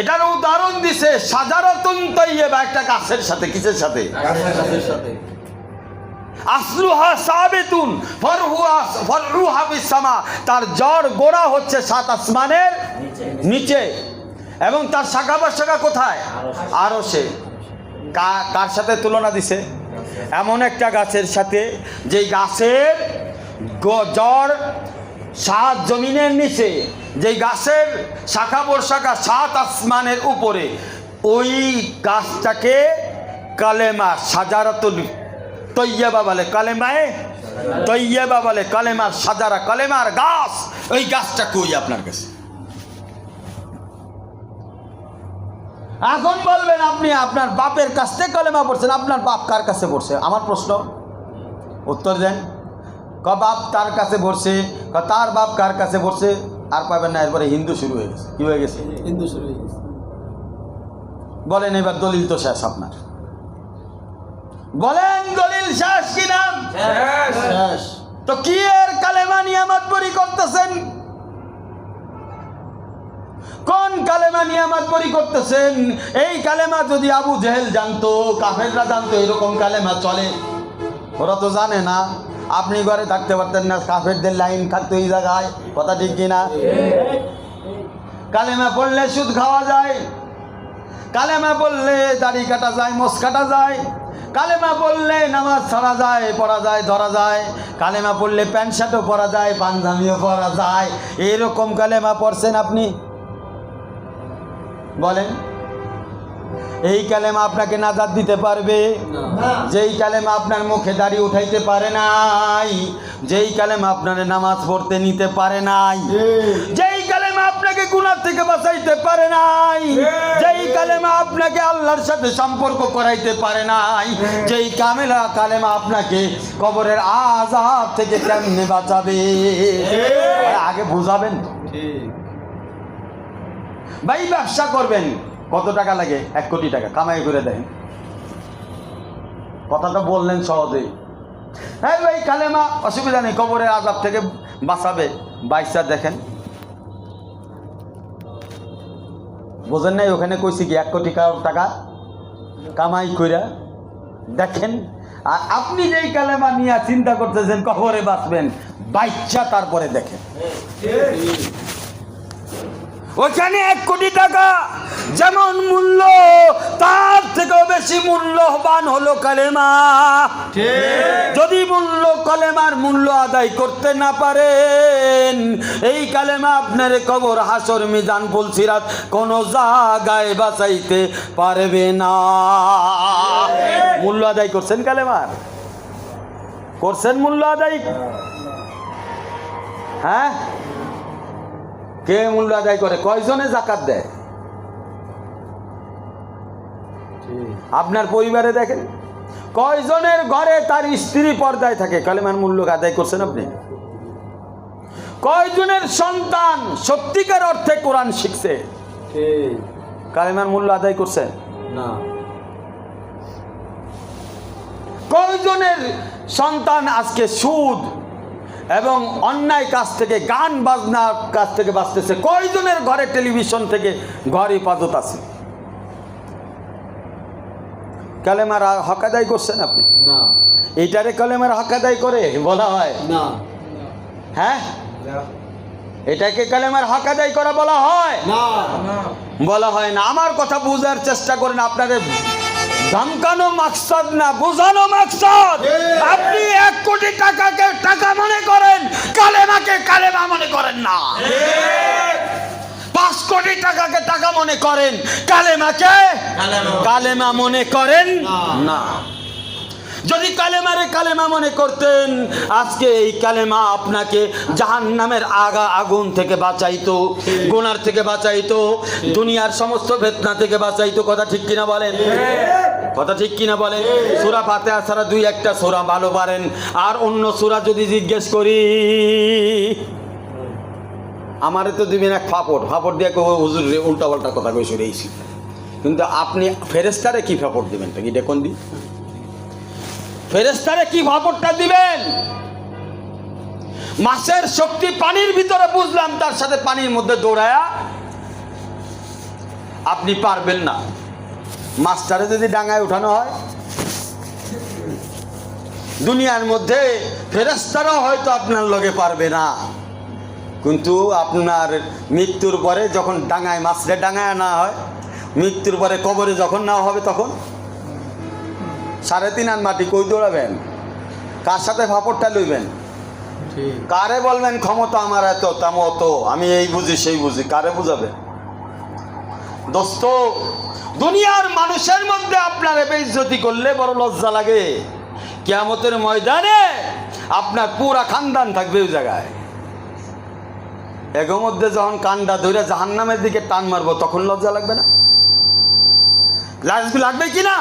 এটার উদাহরণ দিছে শাজারাতুন তাইয়্যিবা, একটা গাছের সাথে। কিসের সাথে? গাছের সাথে। আসলুহা সাবিতুন ফারউহা বিসসামা, তার জড় গোড়া হচ্ছে 7 আসমানের নিচে, এবং তার শাখা প্রশাখা কোথায়? আরশে। কার সাথে তুলনা দিছে? এমন একটা গাছের সাথে যেই গাছের জড় 7 জমিনের নিচে, যেই গাছের শাখা প্রশাখা 7 আসমানের উপরে। ওই গাছটাকে কালেমা শাজারাতুল তাইয়্যিবা বলে, কালেমায়ে তাইয়্যিবা বলে, কালেমার শাজারা, কালেমার গাছ। ওই গাছটা কই আপনার কাছে? এখন বলবেন আপনি আপনার বাপের কাছ থেকে কালেমা পড়ছেন। আপনার বাপ কার কাছে পড়ছে? আমার প্রশ্ন, উত্তর দেন। বাপ তার কাছে পড়ছে, তার বাপ কার কাছে পড়ছে? আর পাবেন না। এরপরে হিন্দু শুরু হয়ে গেছে। কি হয়ে গেছে? হিন্দু শুরু হয়ে গেছে। বলেন এবার দলিল তো শেষ আপনার। বলেন দলিল শেষ কিনা? শেষ। তো কি এর কালেমা নিয়ামত পরি করতেছেন? কোন কালেমা নিয়ামত পরি করতেছেন? এই কালেমা যদি আবু জেহেল জানতো, কাফেররা জানতো এরকম কালেমা চলে, ওরা তো জানে না। আপনি ঘরে থাকতে পারতেন না, কাফেরদের লাইন থাকতো এই জায়গায়। কথা ঠিক কিনা? কালেমা পড়লে সুদ খাওয়া যায়, কালেমা পড়লে দাড়ি কাটা যায়, মোষ কাটা যায়, কালেমা পড়লে নামাজ ছাড়া যায়, পড়া যায়, ধরা যায়, কালেমা পড়লে প্যান্ট শার্টও পরা যায়, পাঞ্জাবিও পরা যায়। এরকম কালেমা পড়ছেন আপনি? বলেন, এই কালেমা আপনাকে নাজাত দিতে পারবে? যেই কালেমা আপনার মুখে দাড়ি উঠাইতে পারে নাই, যেই কালেমা আপনার নামাজ পড়তে নিতে পারে নাই, যেই কালেমা আপনাকে গুনাহ থেকে বাঁচাইতে পারে নাই, যেই কালেমা আপনাকে আল্লাহর সাথে সম্পর্ক করাইতে পারে নাই, যেই কালেমা আপনাকে কবরের আযাব থেকে কেমনে বাঁচাবে, আগে বুঝাবেন তো। ভাই ব্যবসা করবেন, কত টাকা লাগে? 1 কোটি টাকা কামাই করে দেন। কথাটা বললেন সহজে। হ্যাঁ ভাই কালেমা, অসুবিধা নেই, কবরের আযাব থেকে বাঁচাবে। বাইসা দেখেন, বোঝেন নাই? ওখানে কইছি কি 1 কোটি টাকা কামাই করে দেখেন। আর আপনি যেই কালেমা নিয়ে চিন্তা করতেছেন কবরে বাঁচবেন, বাইচ্চা তারপরে দেখেন। ওখানে 1 কোটি টাকা যেমন মূল্য, তার থেকেও বেশি মূল্যবান হলো কালেমা। যদি কালেমার মূল্য আদায় করতে না পারেন, এই কালেমা আপনার কবর, হাসর, মিজান, পুলসিরাত কোন জায়গায় বাঁচাইতে পারবে না। মূল্য আদায় করছেন কালেমার? করছেন মূল্য আদায়? হ্যাঁ, কে মূল্য আদায় করে? কয়জনে যাকাত দেয়? আপনার পরিবারে দেখেন কয়জনের ঘরে তার স্ত্রী পর্দায় থাকে? কালেমার মূল্য আদায় করছেন আপনি? কয়জনের সন্তান সত্যিকার অর্থে কোরআন শিখছে? কালেমার মূল্য আদায় করছেন না। কয়জনের সন্তান আজকে সুদ এবং অন্যায় কাজ থেকে, গান বাজনার কাছ থেকে বাঁচতেছে? কয়জনের ঘরে টেলিভিশন থেকে ঘর হেফাজত আছে? কালেমার হক আদায় করছেন আপনি? না। এইটারে কালেমার হক আদায় করে বলা হয় না। হ্যাঁ, এটাকে কালেমার হক আদায় করা বলা হয় না। বলা হয় না। আমার কথা বুঝার চেষ্টা করেন। আপনাদের ধমকানো মাকসাদ না, বোঝানো মাকসাদ। আপনি 1 কোটি টাকাকে টাকা মনে করেন, কালেমাকে কালেমা মনে করেন না। 5 কোটি টাকাকে টাকা মনে করেন, কালেমাকে কালেমা মনে করেন না। যদি কালেমারে কালেমা মনে করতেন, আজকে এই কালেমা আপনাকে জাহান্নামের আগুন থেকে বাঁচাইতো, গুনার থেকে বাঁচাইতো, দুনিয়ার সমস্ত ফিতনা থেকে বাঁচাইতো। কথা ঠিক কিনা বলেন? কথা ঠিক কিনা বলেন? সূরা ফাতিহা ছাড়া 2-1টা সূরা ভালো পারেন, আর অন্য সূরা যদি জিজ্ঞেস করি, আমারে তো দিবেন এক ফাপড় দিয়ে হুজুর উল্টা পাল্টা কথা কই সরেইছি, কিন্তু আপনি ফেরেশতারে কি ফাপড় দিবেন? তা কি দেখুন দি ফেরেশতারে কি ফাপড়টা দিবেন? মাছের শক্তি পানির ভিতরে বুঝলাম, তার সাথে পানির মধ্যে দৌড়ায়া আপনি পারবেন না। মাছটারে যদি ডাঙায় উঠানো হয়, দুনিয়ার মধ্যে ফেরেশতারাও হয়তো আপনার লগে পারবে না, কিন্তু আপনার মৃত্যুর পরে যখন ডাঙায় মাছটা ডাঙায় না হয়, মৃত্যুর পরে কবরে যখন না হবে, তখন 3.5 আন মাটি কই দৌড়াবেন? কার সাথে ফাপড়টা লইবেন? কারে বলবেন ক্ষমতা আমার এত তেমত, আমি এই বুঝি সেই বুঝি? কারে বুঝাবে? দোস্ত, দুনিয়ার মানুষের মধ্যে আপনার বেইজ্জতি করলে বড় লজ্জা লাগে, কিয়ামতের ময়দানে আপনার পুরা খানদান থাকবে ওই জায়গায়। এগো মধ্যে যখন কান্ডা ধরে জাহান্নামের দিকে টান মারবো, তখন লজ্জা লাগবে না? লাগবে কি না?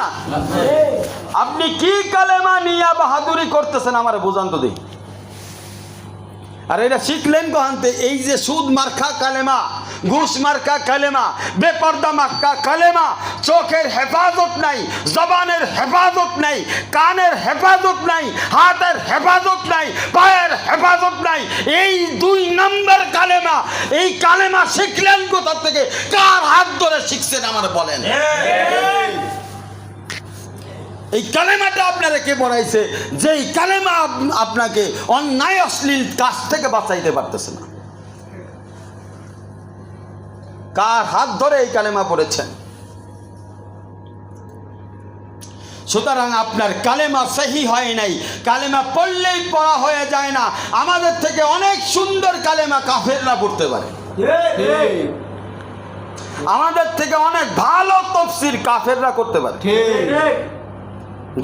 আপনি কি কালেমা নিয়ে বাহাদুরি করতেছেন আমার বোঝান তো দেখি। আর এটা শিখলেন কহান্তে? এই যে সুদ মার্কা কালেমা, ঘুষ মার্কা কালেমা, বেপর্দা মার্কা কালেমা, চোখের হেফাজত নাই, জবানের হেফাজত নাই, কানের হেফাজত নাই, হাতের হেফাজত নাই, পায়ের হেফাজত নাই, এই 2 নম্বর কালেমা। এই কালেমা শিখলেন কোথা থেকে? কার হাত ধরে শিখছেন আমার বলেন? এই কালেমাটা আপনারা কে পড়াইছে? যেই কালেমা আপনাকে অন্যায় অশ্লীল কাজ থেকে বাঁচাইতে পারতেছে না। কার হাত ধরে এই কালেমা পড়েছেন? সুতরাং আপনার কালেমা সহি হয় নাই। কালেমা পড়লেই পড়া হয়ে যায় না। আমাদের থেকে অনেক সুন্দর কালেমা কাফেররা পড়তে পারে, আমাদের থেকে অনেক ভালো তাফসীর কাফেররা করতে পারে।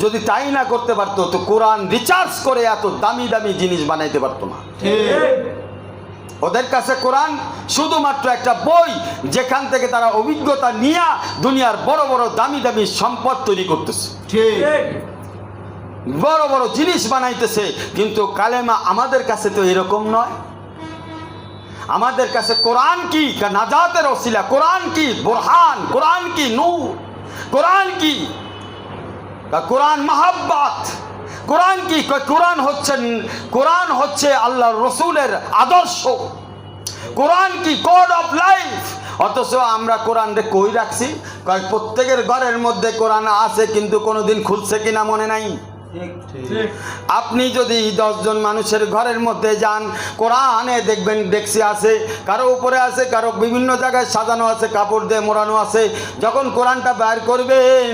যদি তাই না করতে পারতো, তো কোরআন রিচার্জ করে এত দামি দামি জিনিস বানাইতে পারতো না। ওদের কাছে কোরআন শুধুমাত্র একটা বই, যেখান থেকে তারা অভিজ্ঞতা নিয়ে দুনিয়ার বড় বড় দামি দামি সম্পদ তৈরি করতেছে, বড় বড় জিনিস বানাইতেছে। কিন্তু কালেমা আমাদের কাছে তো এরকম নয়। আমাদের কাছে কোরআন কি নাজাতের ওসিলা, কোরআন কি বুরহান, কোরআন কি নূর, কোরআন কি কোরআন মাহাব্বত, কোরআন কি? কোরআন হচ্ছে আল্লাহর রসুলের আদর্শ, কোরআন কি কোড অফ লাইফ। অথচ আমরা কোরআনকে কই রাখছি? প্রত্যেকের ঘরের মধ্যে কোরআন আছে, কিন্তু কোনোদিন খুলছে কিনা মনে নাই। আপনি যদি 10 জন মানুষের ঘরের মধ্যে যান, কোরআনে দেখবেন ডেক্সি আছে, কারো উপরে আছে, কারো বিভিন্ন জায়গায় সাজানো আছে, কাপড় দিয়ে মোড়ানো আছে। যখন কোরআনটা বের করবেন,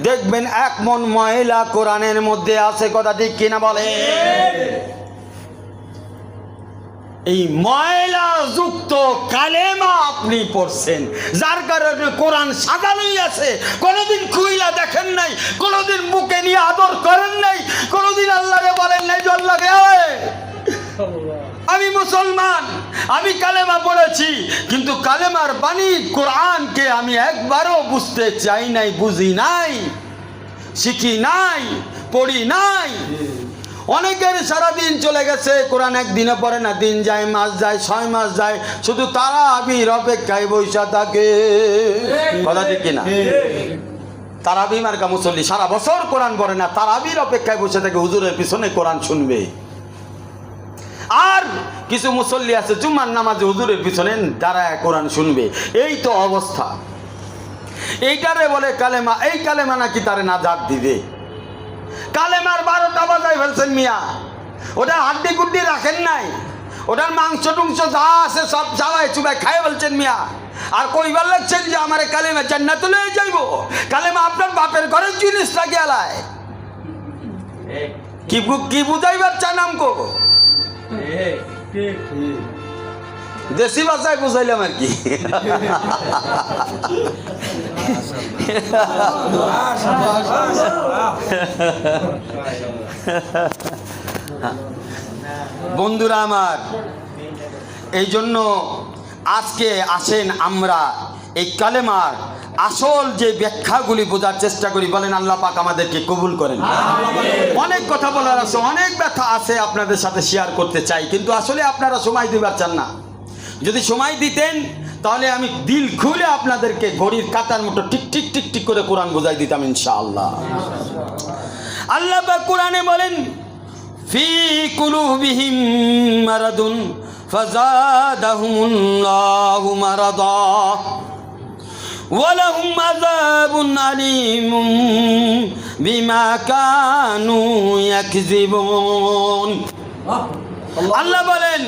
দেখবেন 1 মণ ময়লা কোরআনের মধ্যে আছে। কথা ঠিক কিনা বলে? এই ময়লা যুক্ত কালেমা আপনি পড়ছেন, যার কারণে কোরআন সাজানোই আছে। কোনোদিন খুইলা দেখেন নাই, কোনোদিন বুকে নিয়ে আদর করেন নাই, কোনোদিন আল্লাহকে বলেন নাই যে আল্লাহকে আমি মুসলমান, আমি কালেমা পড়েছি, কিন্তু কালেমার বাণী কোরআনকে আমি একবারও বুঝতে চাই নাই, বুঝি নাই, শিখি নাই, পড়ি নাই। অনেকের সারাদিন চলে গেছে, কোরআন একদিনে পড়ে না, দিন যায়, মাস যায়, 6 মাস যায়, শুধু তারাবির অপেক্ষায় বৈশা থাকে। কথা ঠিক কিনা? তারাবি মার্কা মুসল্লি সারা বছর কোরআন পড়ে না, তারাবির অপেক্ষায় বসে থাকে, হুজুরের পিছনে কোরআন শুনবে। আর কিছু মুসল্লি আছে জুম্মার নামাজে হুজুরের পিছনে দাঁড়ায় কোরআন শুনবে। এই তো অবস্থা। এইটারে বলে কালেমা। এই কালেমা নাকি তারে নাজাত দিবে। কালেমার 12টা বাজায় ফেলছেন মিয়া। ওটার হাড্ডি গুড্ডি রাখেন নাই, ওটার মাংস টুংস যা আছে সব চাবাই চুবাই খাই বলছেন মিয়া। আর কইবার লাগছেন যে আমার কালেমা জান্নাতে লয়ে যাইব। কালেমা আপনার বাপের ঘরের জিনিস লাগিয়ালায়। কি বুঝাইবার চান আমকো? দেশি ভাষায় বুঝাইলাম আর কি। বন্ধুরা আমার, এই জন্য আজকে আসেন আমরা এই কালেমার আসল যে ব্যাখ্যাগুলি বোঝার চেষ্টা করি। বলেন আল্লাহ পাক আমাদেরকে কবুল করেন। অনেক কথা বলার আছে, অনেক ব্যাখ্যা আছে, আপনাদের সাথে শেয়ার করতে চাই, কিন্তু আসলে আপনারা সময় দিবার চান না। যদি সময় দিতেন তাহলে আমি দিল খুলে আপনাদেরকে ঘড়ির কাঁটার মতো টিক টিক টিক টিক করে কোরআন বোঝাই দিতাম ইনশাআল্লাহ। আল্লাহ পাক কোরআনে বলেন, ফি কুলুবিহিম মারাদুন ফাযাদাহুমুল্লাহু মারাদা ওয়ালাহুম আযাবুন আলীমুম বিমা কানু ইয়াকযিবুন। আল্লাহ বলেন,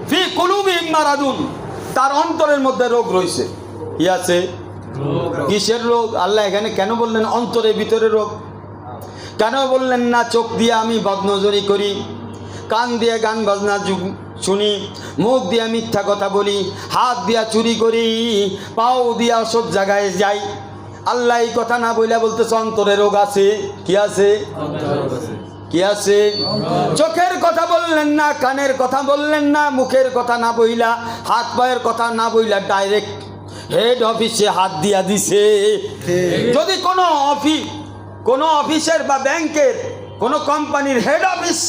ফি কুলুবিহিম মারাদুন, তার অন্তরের মধ্যে রোগ রয়েছে। কি আছে? কিসের রোগ? আল্লাহ এখানে কেন বললেন অন্তরের ভিতরে রোগ? কেন বললেন না চোখ দিয়ে আমি বদনজরি করি, কান দিয়ে গান বাজনা শুনি, মুখ দিয়ে মিথ্যা কথা বলি, হাত দিয়া চুরি করি, পাও দিয়া সব জায়গায় যাই? আল্লাহ এই কথা না বইলা বলতেছে অন্তরে রোগ আছে। কি আছে? কি আছে? চোখের কথা বললেন না, কানের কথা বললেন না, মুখের কথা না বইলা, হাত পায়ের কথা না বইলা ডাইরেক্ট হেড অফিসে হাত দিয়া দিছে। যদি কোনো অফিসের বা ব্যাংকের কোনো কোম্পানির হেড অফিস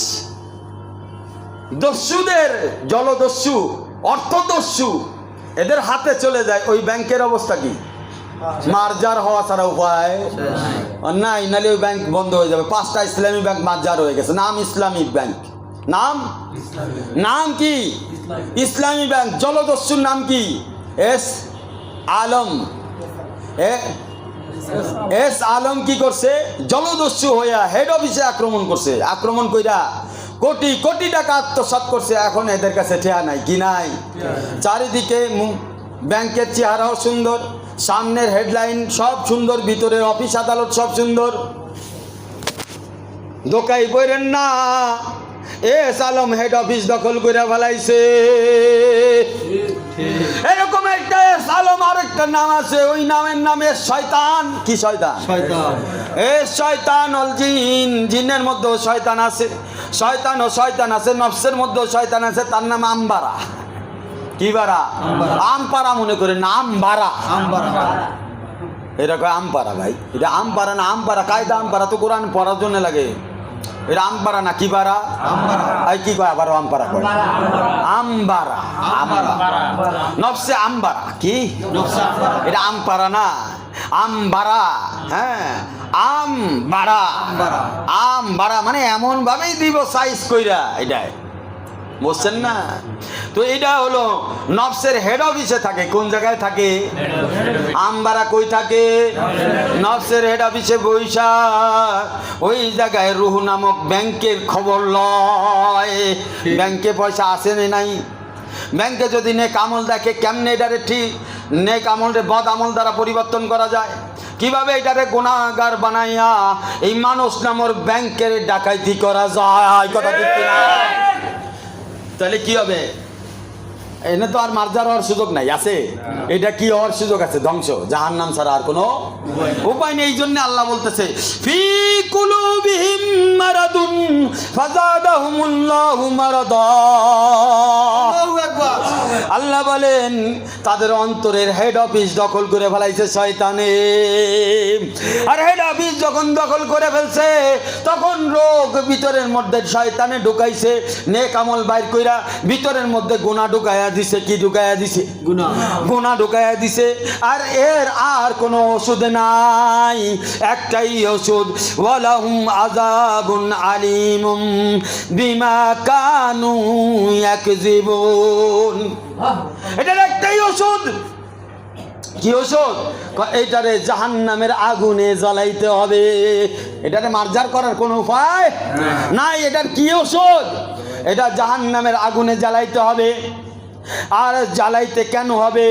দস্যুদের, জলদস্যু, অর্থদস্যু এদের হাতে চলে যায়, ওই ব্যাংকের অবস্থা কি? মার্জার হওয়া ছাড়া উপায় নাই, নাহলে ওই ব্যাংক বন্ধ হয়ে যাবে। 5টা ইসলামী ব্যাংক মার্জার হয়ে গেছে, নাম ইসলামিক ব্যাংক। নাম কি? ইসলামী ব্যাংক। জলদস্যুর নাম কি? এস আলম কি করছে? জলদস্যু হইয়া হেড অফিসে আক্রমণ করছে। আক্রমণ কইরা কোটি কোটি টাকা আত্মসাৎ করছে। এখন এদের কাছে ঠেয়া নাই। কি নাই? চারিদিকে ব্যাংকের চেহারাও সুন্দর, সামনের হেডলাইন সব সুন্দর, ভিতরের অফিস আদালত সব সুন্দর। দোকাই বইরেন না, এস আলম হেড অফিস দখল করে ফেলাইছে। এরকম একটা এস আলম আরেকটা নাম আছে, ওই নামের নামে শয়তান। কি শয়তান? শয়তান অল জিন, জিনের মধ্যেও শয়তান আছে, শয়তান আছে, নফসের মধ্যেও শয়তান আছে। তার নাম আমবারা। কি বারা? আমপারা মনে করে না, আমবারা। এরকম আমপারা ভাই, এটা আমপারা না, আমপারা কায়দা। আমপারা তো কোরআন পড়ার জন্য লাগে। এটা আমপারা না, কি বারা? এই কি কয় আবার আমপারা কয়? আমবারা, নফসে আমবারা। কি? এটা আমপারা না, আমবারা। হ্যাঁ, আমবারা মানে এমন ভাবেই দিব সাইজ কইরা, এটাই বুঝছেন না? তো এটা হলো নফসের হেড অফিসে থাকে। কোন জায়গায় থাকে? আমবারা কই থাকে? নফসের হেড অফিসে বৈশা ওই জায়গায় রুহ নামক ব্যাংকের খবর লয়। ব্যাংকে পয়সা আসে নাই, ব্যাংকে যদি নেক আমল দেখে, কেমনে এটারে ঠিক নেক আমলরে বদ আমল দ্বারা পরিবর্তন করা যায়, কিভাবে এটারে গুনাহগার বানাইয়া এই মানুষ নামক ব্যাংকের ডাকাইতি করা যায়। কথা ঠিক কিনা? তাহলে কি হবে? এনে তো আর মার্জার হওয়ার সুযোগ নাই। আছে? এটা কি হওয়ার সুযোগ আছে? ধ্বংস, জাহান্নাম ছাড়া আর কোনো উপায় নেই। এই জন্য আল্লাহ বলতেছে, ফি কুলুবিহিম মারাদুন ফাযাদাহুমুল্লাহু মারাদা। আল্লাহ বলেন তাদের অন্তরের হেড অফিস দখল করে ফেলাইছে শয়তানে। আর হেড অফিস যখন দখল করে ফেলছে, তখন রোগ ভিতরের মধ্যে শয়তানে ঢুকাইছে। নেক আমল বাইর কইরা ভিতরের মধ্যে গুনাহ ঢুকায়া দিছে। কি ঢুকায়া দিছে? গুনাহ ঢুকায়া দিছে। আর এর আর কোনো ওষুধ নাই, একটাই ওষুধ, ওয়ালাহুম আযাবুন আলীমুম বিমা কানু ইয়াকযিবুন। এটার একটাই ওষুধ। কি ওষুধ? এইটারে জাহান্নামের আগুনে জ্বালাইতে হবে। এটারে মার্জার করার কোনো উপায় নাই। এটার কি ওষুধ? এটা জাহান্নামের আগুনে জ্বালাইতে হবে। আর জ্বালাইতে কেন হবে?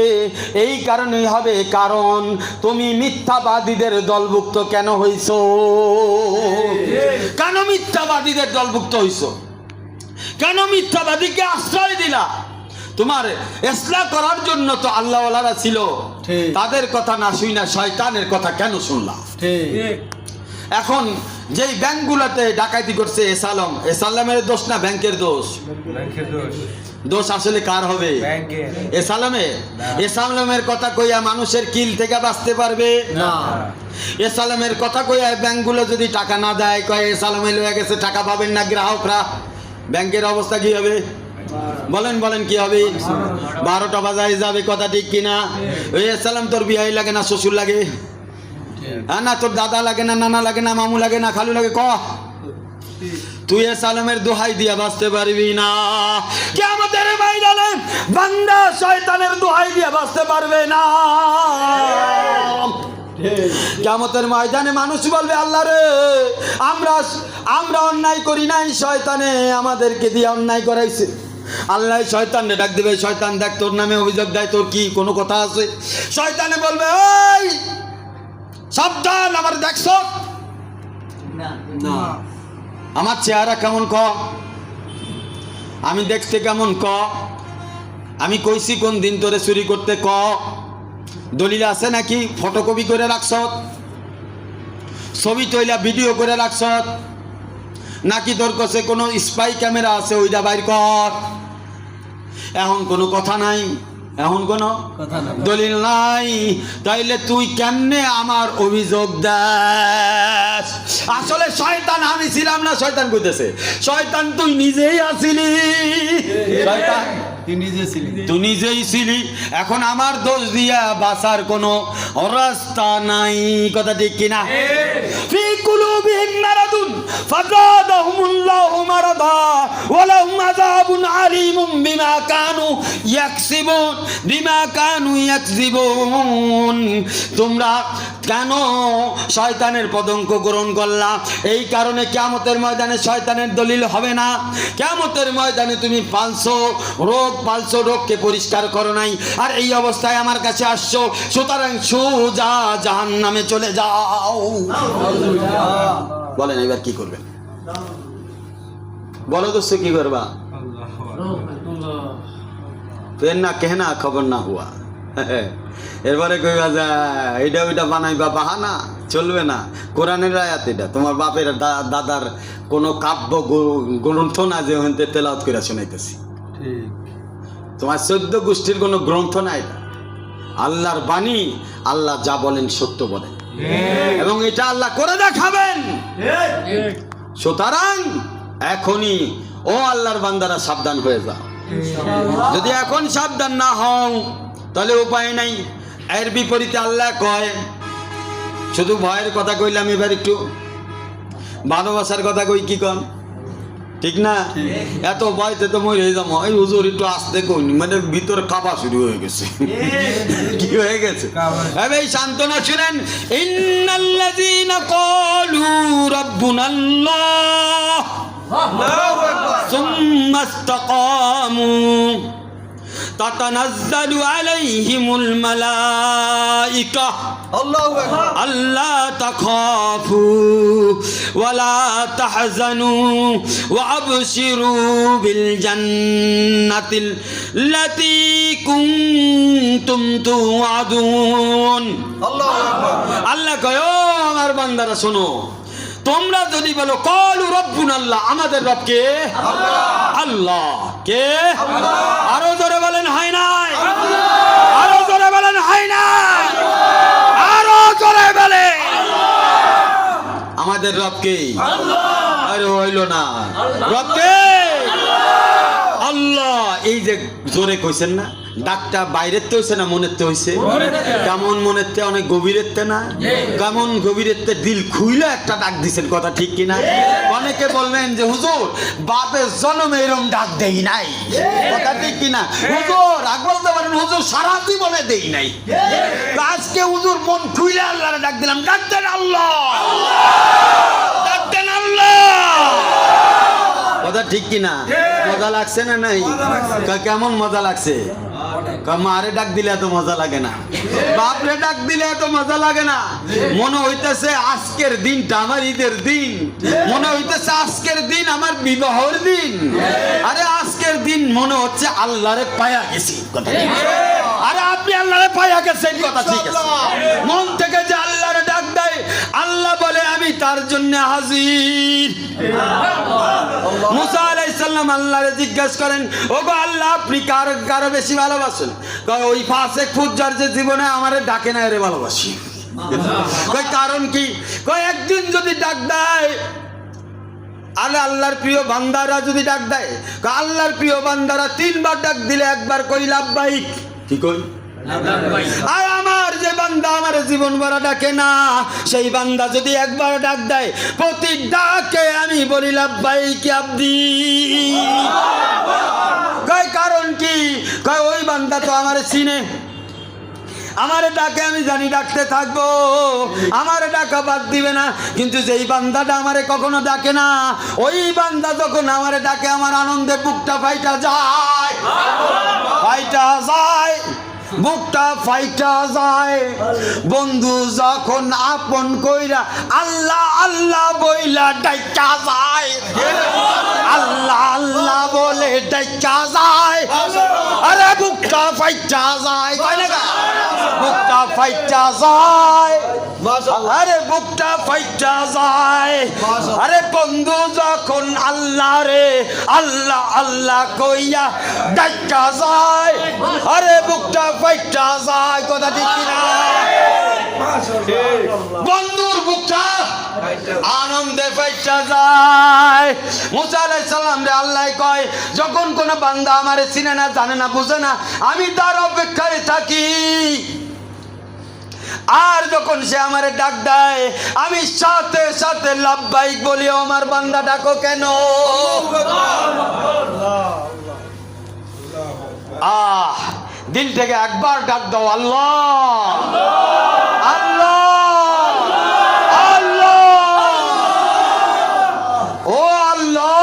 এই কারণেই হবে, কারণ তুমি মিথ্যাবাদীদের দলভুক্ত কেন হইছো? কেন মিথ্যাবাদীদের দলভুক্ত হইছো? কেন মিথ্যাবাদীকে আশ্রয় দিলা? তোমার ইসলাহ করার জন্য তো আল্লাহওয়ালারা ছিল, ঠিক। তাদের কথা না শুই না শয়তানের কথা কেন শুনলাম? ঠিক। এখন যেই ব্যাংকগুলোতে ডাকাতি করছে এসালামের দোষ না ব্যাংকের দোষ? ব্যাংকের দোষ। দোষ আসলে কার হবে? ব্যাংকের। এসালামের কথা কইয়া মানুষের কিল থেকে বাঁচতে পারবে না। এসালামের কথা কইয়া ব্যাংকগুলো যদি টাকা না দেয়, কয় এসালামে লয়ে গেছে টাকা পাবেন না গ্রাহকরা, ব্যাংকের অবস্থা কি হবে? বলেন কি হবে? 12টা বাজায় যাবে, কথা ঠিক কিনা? ওই এসালাম তোর বিয়াই লাগে না শ্বশুর লাগে? হ্যাঁ না, তোর দাদা লাগে না, নানা লাগে না, মামু লাগে না, খালু লাগে? তুই সালামের দোহাই দিয়া বাঁচতে পারবি না। কিয়ামতের ময়দানে বান্দা শয়তানের দোহাই দিয়া বাঁচতে পারবে না। কিয়ামতের ময়দানে মানুষ বলবে, আল্লাহ রে, আমরা অন্যায় করি নাই, শয়তানে আমাদেরকে দিয়ে অন্যায় করাইছে। আল্লাহ শয়তানরে ডাক দেবে, শয়তান দেখ তোর নামে অভিযোগ দেয়, তোর কি কোনো কথা আছে? শয়তানে বলবে, ওই সাবধান, আমার দেখছ না। আমার চেহারা কেমন ক, আমি দেখতে কেমন ক, আমি কইছি কোন দিন তোরে চুরি করতে ক, দলিল আছে নাকি? ফটোকপি করে রাখছ, ছবি তৈলা ভিডিও করে রাখছ, নাকি তোর কাছে কোনো স্পাই ক্যামেরা আছে, ওইটা বাইর কর। এখন কোনো কথা নাই, এখন কোনো কথা না। দলিল নাই, তাইলে তুই কেমনে আমার অভিযোগ দাস? আসলে শয়তান আমি ছিলাম না, শয়তান কইতেছে। শয়তান তুই নিজেই আছিলি, শয়তান তুই নিজে ছিলি। তুই নিজেই ছিলি। এখন আমার দোষ দিয়া বাঁচার কোনো রাস্তা নাই, কথা ঠিক কিনা? ফি কুলুবিহিম মারাদুন ফাযাদাহুমুল্লাহু মারাদা ওয়া লাহুম আযাবুন আলীমুম বিমা কানু ইয়াকযিবুন। তোমরা কেন শয়তানের পদঙ্ক গ্রহণ করলা? এই কারণে কিয়ামতের ময়দানে শয়তানের দলিল হবে না। কিয়ামতের ময়দানে তুমি পালছো, রোগকে পরিষ্কার করো নাই, আর এই অবস্থায় আমার কাছে আসছো, সুতরাং সোজা জাহান্নামে চলে যাও। বলেন এবার কি করবেন? বলো দোস্ত কি করবা? ফের না কেহনা খবর না হুয়া। এরপরে কইবা যায় এইটা ওইটা বানাইবা বাহানা, চলবে না। কোরআনের আয়াত এটা, তোমার বাপের দাদার কোনো কাব্য গ্রন্থ না যে ওখান থেকে তেলাওয়াত করে শোনাইতেছি। ঠিক। তোমার 14 গোষ্ঠীর কোনো গ্রন্থ নাই, আল্লাহর বাণী। আল্লাহ যা বলেন সত্য বলেন, এবং এটা আল্লাহ করে দেখাবেন। সুতরাং এখনই ও আল্লাহর বান্দারা সাবধান হয়ে যাও। যদি এখন সাবধান না হও তাহলে উপায় নাই। এর বিপরীতে আল্লাহ কয়, শুধু ভয়ের কথা কইলাম, এবার একটু ভালোবাসার কথা কই, কি কন? ঠিক না? এত ভয়তে তো মরে যাবো। এই হুজুর একটু আসতে কইনি, মানে ভিতরে কাঁপা শুরু হয়ে গেছে। কি হয়ে গেছে? এই সান্ত্বনা শুনেন, ইন্নাল্লাযীনা ক্বালু রাব্বুনাল্লাহ সুম্মা ইসতাকামু তাতানাজ্জালু আলাইহিমুল মালাইকা আল্লাহু আকবার। আল্লা তাখাফু ওয়ালা তাহজানু ওয়া আবশিরু বিল জান্নাতিল লাতী কুনতুম তুআদুন। আল্লাহু আকবার। আল্লাহ কয়, ও আমার বান্দারা শোনো, তোমরা যদি বলো ক্বালু রাব্বুনাল্লাহ, আমাদের রব কে? আল্লাহ। কে? আরো জোরে বলেন, হয় নাই? আরো জোরে বলেন, হয় নাই? আরো জোরে বলে, আমাদের রব কে? আরে হইল না, রব কে? আল্লাহ। এই যে জোরে কইছেন না, ডাকটা বাইরের তে হইছে না মনের তে হইছে? কেমন মনের তে? অনেক গভীরের তে না? কেমন গভীরের তে? দিল খুইলা একটা ডাক দিছেন, কথা ঠিক কিনা? অনেকে বলবেন যে হুজুর বাপের জন্মে এরকম ডাক দেই নাই, কথা ঠিক কিনা? হুজুর আগ বলতে পারেন, হুজুর সারা জীবনে দেই নাই, আজকে হুজুর মন খুইলা আল্লাহরে ডাক দিলাম। ডাক দেন আল্লাহ, ডাক দেন আল্লাহ, কথা ঠিক কিনা? মজা লাগছে না? নাই? কেমন মজা লাগছে? মারে ডাক দিলে এত মজা লাগে না, বাপরে ডাক দিলে এত মজা লাগে না। মনে হইতেছে আজকের দিনটা আমার ঈদের দিন, মনে হইতেছে আজকের দিন আমার বিবাহের দিন। আরে আজকে আজকের দিন মনে হচ্ছে আল্লাহরে পায়া গেছি। কথা ঠিক। আরে আপনি আল্লাহরে পায়া গেছেন, কথা ঠিক আছে। মন থেকে যে আল্লাহরে ডাক দেয়, আল্লাহ বলে আমি তার জন্য হাজির। মুসা আলাইহিস সালাম আল্লাহরে জিজ্ঞাসা করেন, ওগো আল্লাহ, আপনি কার বেশি ভালোবাসেন? কয় ওই ফাসেক ফুজ্জার যে জীবনে আমারে ডাকে না, এরে ভালোবাসি। কয় কারণ কি? কয় একদিন যদি ডাক দেয়, আরে আল্লাহর প্রিয় বান্দারা যদি ডাক দেয়, আল্লাহর প্রিয় বান্দারা 3 বার ডাক দিলে একবার কই লাব্বাইক, কি কই? আর আমার যে বান্দা আমার জীবন ভরা ডাকে না, সেই বান্দা যদি একবার ডাক দেয়, প্রতি ডাকে আমি বলি লাব্বাইক আব্দি। কয় কারণ কি? কয় ওই বান্দা তো আমারে চিনে, আমারে ডাকে আমি জানি ডাকতে থাকবো, আমারে ডাকা বাদ দিবে না। কিন্তু যেই বান্দাটা আমারে কখনো ডাকে না, ওই বান্দা যখন আমারে ডাকে আমার আনন্দে বুকটা ফাইটা যায়, ফাইটা যায়, বুকটা ফাইটা যায়। বন্ধু যখন আপন কইরা আল্লাহ আল্লাহ বইলা ডাইকা যায়, আল্লাহ আল্লাহ বলে ডাইকা যায়, আরে বুকটা ফাইটা যায়, কয় না? বুকটা ফাইটা যায়, আরে বুকটা ফাইটা যায়। আরে বন্ধু যখন আল্লাহ রে আল্লাহ আল্লাহ কইয়া ডাইকা যায়, আরে বুকটা ফাইটা যায়, কথা ঠিক কিনা? বন্ধুর বুকটা আনন্দে ফাইটা যায়। মুসা আলাইহিস সালাম রে আল্লাহ কয়, যখন কোন বান্দা আমারে চিনে না, জানে না, বুঝে না, আমি তার অপেক্ষায় থাকি। আর যখন সে আমারে ডাক দেয়, আমি সাথে সাথে লাব্বাইক বলি। আমার বান্দা ডাকো কেন? দিল থেকে একবার ডাক দাও, আল্লাহ আল্লাহ আল্লাহ, ও আল্লাহ,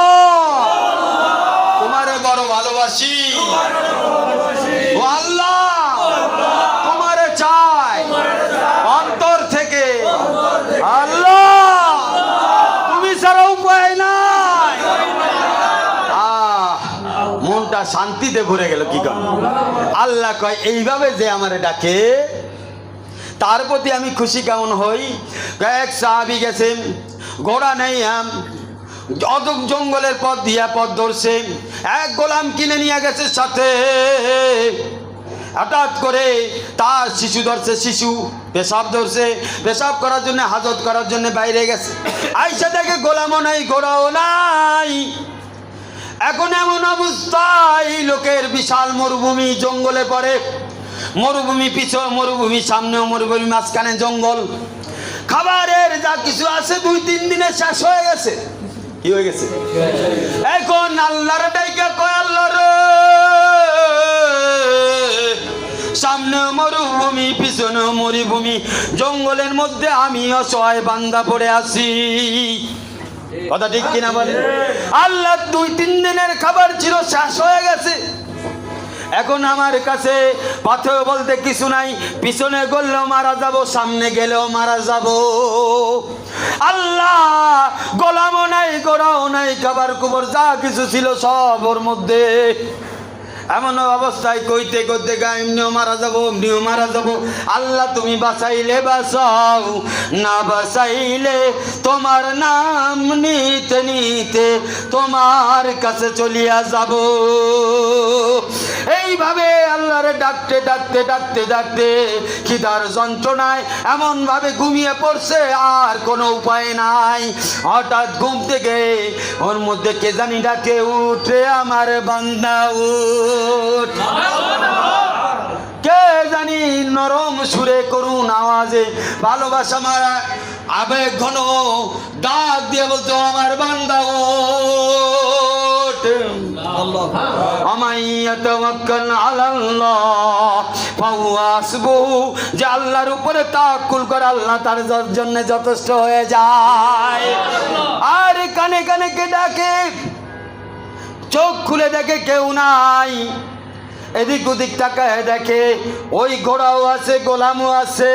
তোমারে বড় ভালোবাসি, ও আল্লাহ, তোমারে চাই অন্তর থেকে, আল্লাহ, তুমি ছাড়া উপায় নাই। মনটা শান্তিতে ভরে গেল। কি কর? আল্লাহ কয়, এইভাবে যে আমারে ডাকে তার প্রতি আমি খুশি কেমন হই। এক সাহাবী গেছেন, ঘোড়া নেই, অদম জঙ্গলের পথ দিয়া পথ ধরছে, এক গোলাম কিনে নিয়ে গেছে সাথে। হঠাৎ করে তার শিশু ধরছে, শিশু পেশাব ধরছে, পেশাব করার জন্য, হাজত করার জন্য বাইরে গেছে। আইসা দেখে গোলামও নাই, ঘোড়াও নাই। এখন এমন অবস্থায় লোকের বিশাল মরুভূমি, জঙ্গলে পড়ে, মরুভূমি পিছনে মরুভূমি, সামনেও মরুভূমি, মাঝখানে জঙ্গল। খাবারের যা কিছু আছে 2-3 দিনে শেষ হয়ে গেছে। কি হয়ে গেছে? এখন আল্লাহর ডাইকা কয়, আল্লাহ রে, সামনে মরুভূমি, পিছনে মরুভূমি, জঙ্গলের মধ্যে আমি অসহায় বান্দা পড়ে আছি। কথা ঠিক কিনা বলে? আল্লাহ 2-3 দিনের খাবার ছিল, শেষ হয়ে গেছে। এখন আমার কাছে পাথর বলতে কিছু নাই, পিছনে গেলেও মারা যাব, সামনে গেলেও মারা যাব। আল্লাহ, গোলামও নাই, গোড়াও নাই, খাবার কুবর যা কিছু ছিল সব ওর মধ্যে। এমন অবস্থায় কইতে কইতে এমনিও মারা যাবো, এমনিও মারা যাবো। আল্লাহ, তুমি বাঁচাইলে বাঁচাও, না বাঁচাইলে তোমার নাম নিতে নিতে তোমার কাছে চলিয়া যাব। এইভাবে আল্লাহরে ডাকতে ডাকতে ডাকতে ডাকতে খিদার যন্ত্রণায় এমন ভাবে ঘুমিয়ে পড়ছে, আর কোনো উপায় নাই। হঠাৎ ঘুম থেকে ওর মধ্যে কে জানি ডাকে, উঠে আমার বান্দা উঠ। কে জানি নরম সুরে, করুণ আওয়াজে, ভালোবাসা মারা আবেগ ঘন ডাক দিয়ে বলতো, আমার বান্দা উঠ। যে আল্লাহর উপরে তাওয়াক্কুল করে, আল্লাহ তার জন্য যথেষ্ট হয়ে যায়। আর কানে কানে কে ডাকে, চোখ খুলে দেখে কেউ নাই। এদিক ওদিক তাকায় দেখে ওই ঘোড়াও আছে, গোলামও আছে,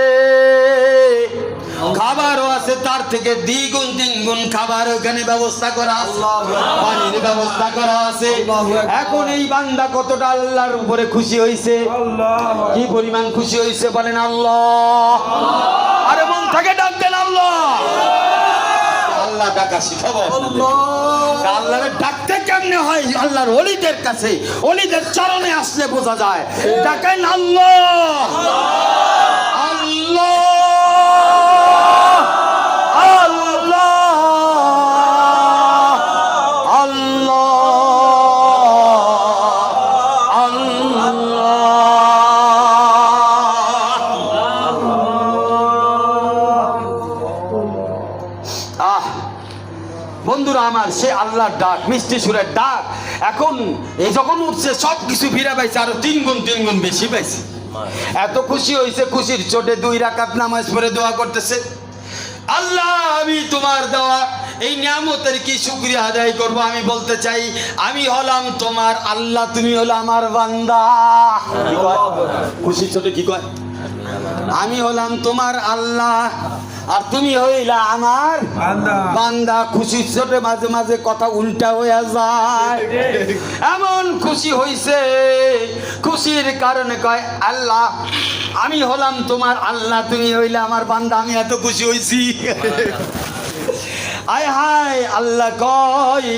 খাবারও আছে, তার থেকে দ্বিগুণ তিনগুণ খাবার ওখানে ব্যবস্থা করা আছে, পানির ব্যবস্থা করা আছে। এখন এই বান্দা কতটা আল্লাহর উপরে খুশি হয়েছে, কি পরিমাণ খুশি হয়েছে বলেন আল্লাহ। আরে মন থেকে ডাক দেন আল্লাহ। আল্লাহ ডাকা শিখাবো। আল্লাহর ডাকতে কেমনে হয়? আল্লাহর ওলিদের কাছে, ওলিদের চরণে আসলে বোঝা যায়। ডাকেন আল্লাহ, আল্লাহ, আল্লাহ, বন্ধুরা আমার, সে আল্লাহর ডাক, মিষ্টি সুরের ডাক। এখন এই যখন উঠছে সব কিছু ফিরে পাইছে, আরো তিন গুণ বেশি পাইছে। এত খুশি হয়েছে, খুশির চোটে 2 রাকাত নামাজ পড়ে দোয়া করতেছে, আল্লাহ আমি তোমার দেওয়া এই নিয়ামতের কি শুকরিয়া আদায় করব। আমি বলতে চাই আমি হলাম তোমার আল্লাহ, তুমি হলো আমার বান্দা। খুশির চোটে কি কয়? আমি হলাম তোমার আল্লাহ আর তুমি হইলা আমার বান্দা। খুশির চোটে মাঝে মাঝে কথা উল্টা হয়ে যায়। এমন খুশি হইছে, খুশির কারণে কয় আল্লাহ আমি হলাম তোমার আল্লাহ, তুমি হইলা আমার বান্দা। আমি এত খুশি হইছি। আয় হায়, আল্লাহ কয়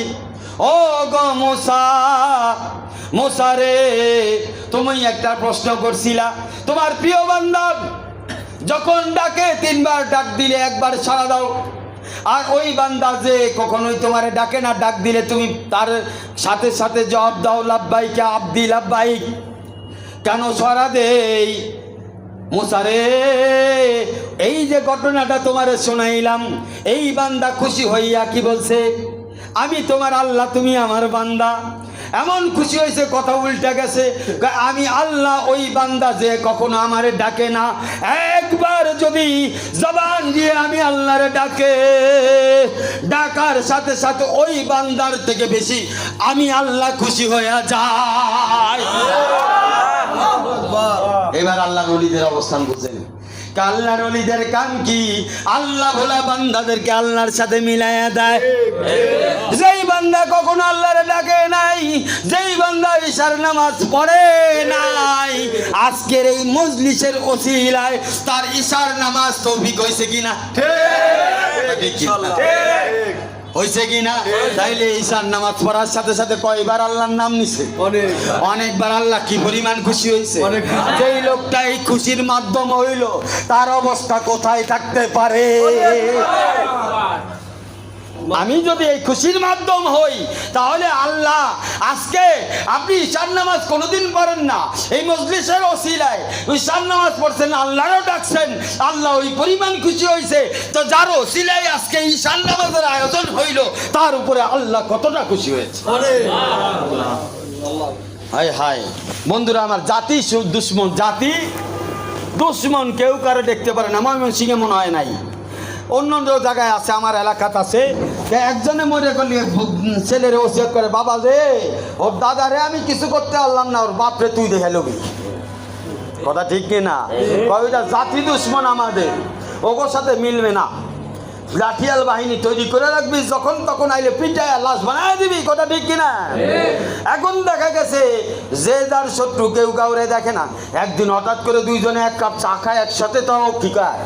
ও গো মুসা, মুসা রে তুমি একটা প্রশ্ন করছিলা, তোমার প্রিয় বান্দা যখন ডাকে 3 বার ডাক দিলে 1 বার সাড়া দাও, আর ওই বান্দা যে কখনোই তোমার ডাকে না, ডাক দিলে তুমি তার সাথে সাথে জবাব দাও লাব্বাইকা আব্দি লাব্বাইক। কেন সাড়া দেই? মুসা রে এই যে ঘটনাটা তোমারে শোনাইলাম, এই বান্দা খুশি হইয়া কি বলছে? আমি তোমার আল্লাহ, তুমি আমার বান্দা। এমন খুশি হয়েছে, কথা উল্টা গেছে। আমি আল্লাহ, ওই বান্দা যে কখনো আমারে ডাকে না, একবার যদি জবান দিয়ে আমি আল্লাহরে ডাকে, ডাকার সাথে সাথে ওই বান্দার থেকে বেশি আমি আল্লাহ খুশি হয়ে যাই। এবার আল্লাহর ওলিদের অবস্থান বুঝেন। আল্লাহর ওলিদের কাম কি? আল্লাহ ভোলা বান্দাদেরকে আল্লাহর সাথে মিলাইয়া দেয়। যেই বান্দা কখনো আল্লাহরে ডাকে নাই, যেই বান্দা ইশার নামাজ পড়ে নাই, আজকের এই মজলিসের ওসিলায় তার ইশার নামাজ তৌফিক হয়েছে কিনা? ঠিক হয়েছে কিনা? তাইলে ঈশার নামাজ পড়ার সাথে সাথে কয়বার আল্লাহর নাম নিছে? অনেকবার। আল্লাহ কি পরিমাণ খুশি হয়েছে। যেই লোকটা এই খুশির মাধ্যম হইল, তার অবস্থা কোথায় থাকতে পারে? আমি যদি এই খুশির মাধ্যম হই, তাহলে আল্লাহ আজকে আপনি ঈশার নামাজ কোনোদিন পড়েন না, এই মজলিসের ওসিলায় ঈশার নামাজ পড়ছেন, আল্লাহরও ডাকছেন, আল্লাহ ওই পরিমাণ খুশি হয়েছে। তো যার ওসিলায় আজকে ঈশার নামাজের আয়োজন হইল, তার উপরে আল্লাহ কতটা খুশি হয়েছে। হায় হায় বন্ধুরা আমার, জাতি দুশ্মন, জাতি দুশ্মন কেউ কারো দেখতে পারে না। ময়মনসিংহে মনে হয় নাই, অন্য জায়গায় আছে, আমার এলাকাতে আছে। একজনে মরে করলে ছেলের ওসিয়ত করে, বাবা রে ওর দাদা রে আমি কিছু করতে পারলাম না, ওর বাপরে তুই দেখে লবি। কথা ঠিক কিনা? কবিতা জাতি দুশ্মন আমাদের, ওগোর সাথে মিলবে না। লাঠিয়াল বাহিনী তৈরি করে রাখবি, যখন তখন আইলে পিটায় লাশ বানায় দিবি। কথা ঠিক কিনা? এখন দেখা গেছে যে যার শত্রু, কেউ কাউরে দেখে না। একদিন হঠাৎ করে 2 জনে 1 কাপ চা খায় একসাথে, তো কি খায়?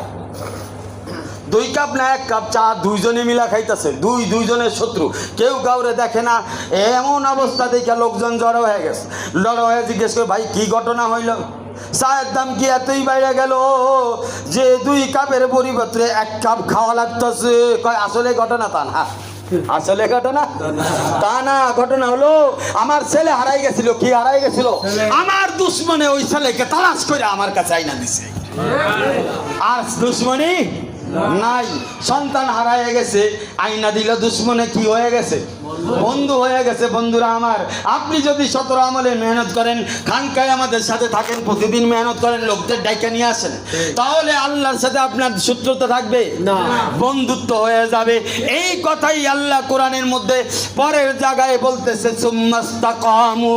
2 কাপ না 1 কাপ চা 2 জনে মিলা খাইতেছে। 2 জনের শত্রু, কেউ কাউরে দেখে না। এমন অবস্থা দেখে লোকজন জড়ো হয়ে গেছে। জড়ো হয়ে জিজ্ঞেস করে, ভাই কি ঘটনা হইল? চায়ের দাম কি এতই বাইরে গেল যে 2 কাপের পরিবর্তে 1 কাপ খাওয়া লাগতেছে? কয় আসলে ঘটনা তা না। আসলে ঘটনা তা না, ঘটনা হলো আমার ছেলে হারাই গেছিল। কি হারাই গেছিল? আমার দুশ্মনে ওই ছেলেকে তালাশ করে আমার কাছে আইনা দিছে। আর দুশ্মনী নাই, সন্তান হারায় গেছে, আইনা দিল, দুশ্মনে কি হয়ে গেছে? বন্ধু হয়ে গেছে। বন্ধুরা আমার, আপনি যদি 17 আমলে মেহনত করেন, খানকায় আমাদের সাথে থাকেন, প্রতিদিন মেহনত করেন, লোকদের ডাইকা নিয়ে আসেন, তাহলে আল্লাহর সাথে আপনার শত্রুতা থাকবে না, বন্ধুত্ব হয়ে যাবে। এই কথাই আল্লাহ কোরআনের মধ্যে পরের জায়গায় বলতেছে, সুম্মাস্তাকামু।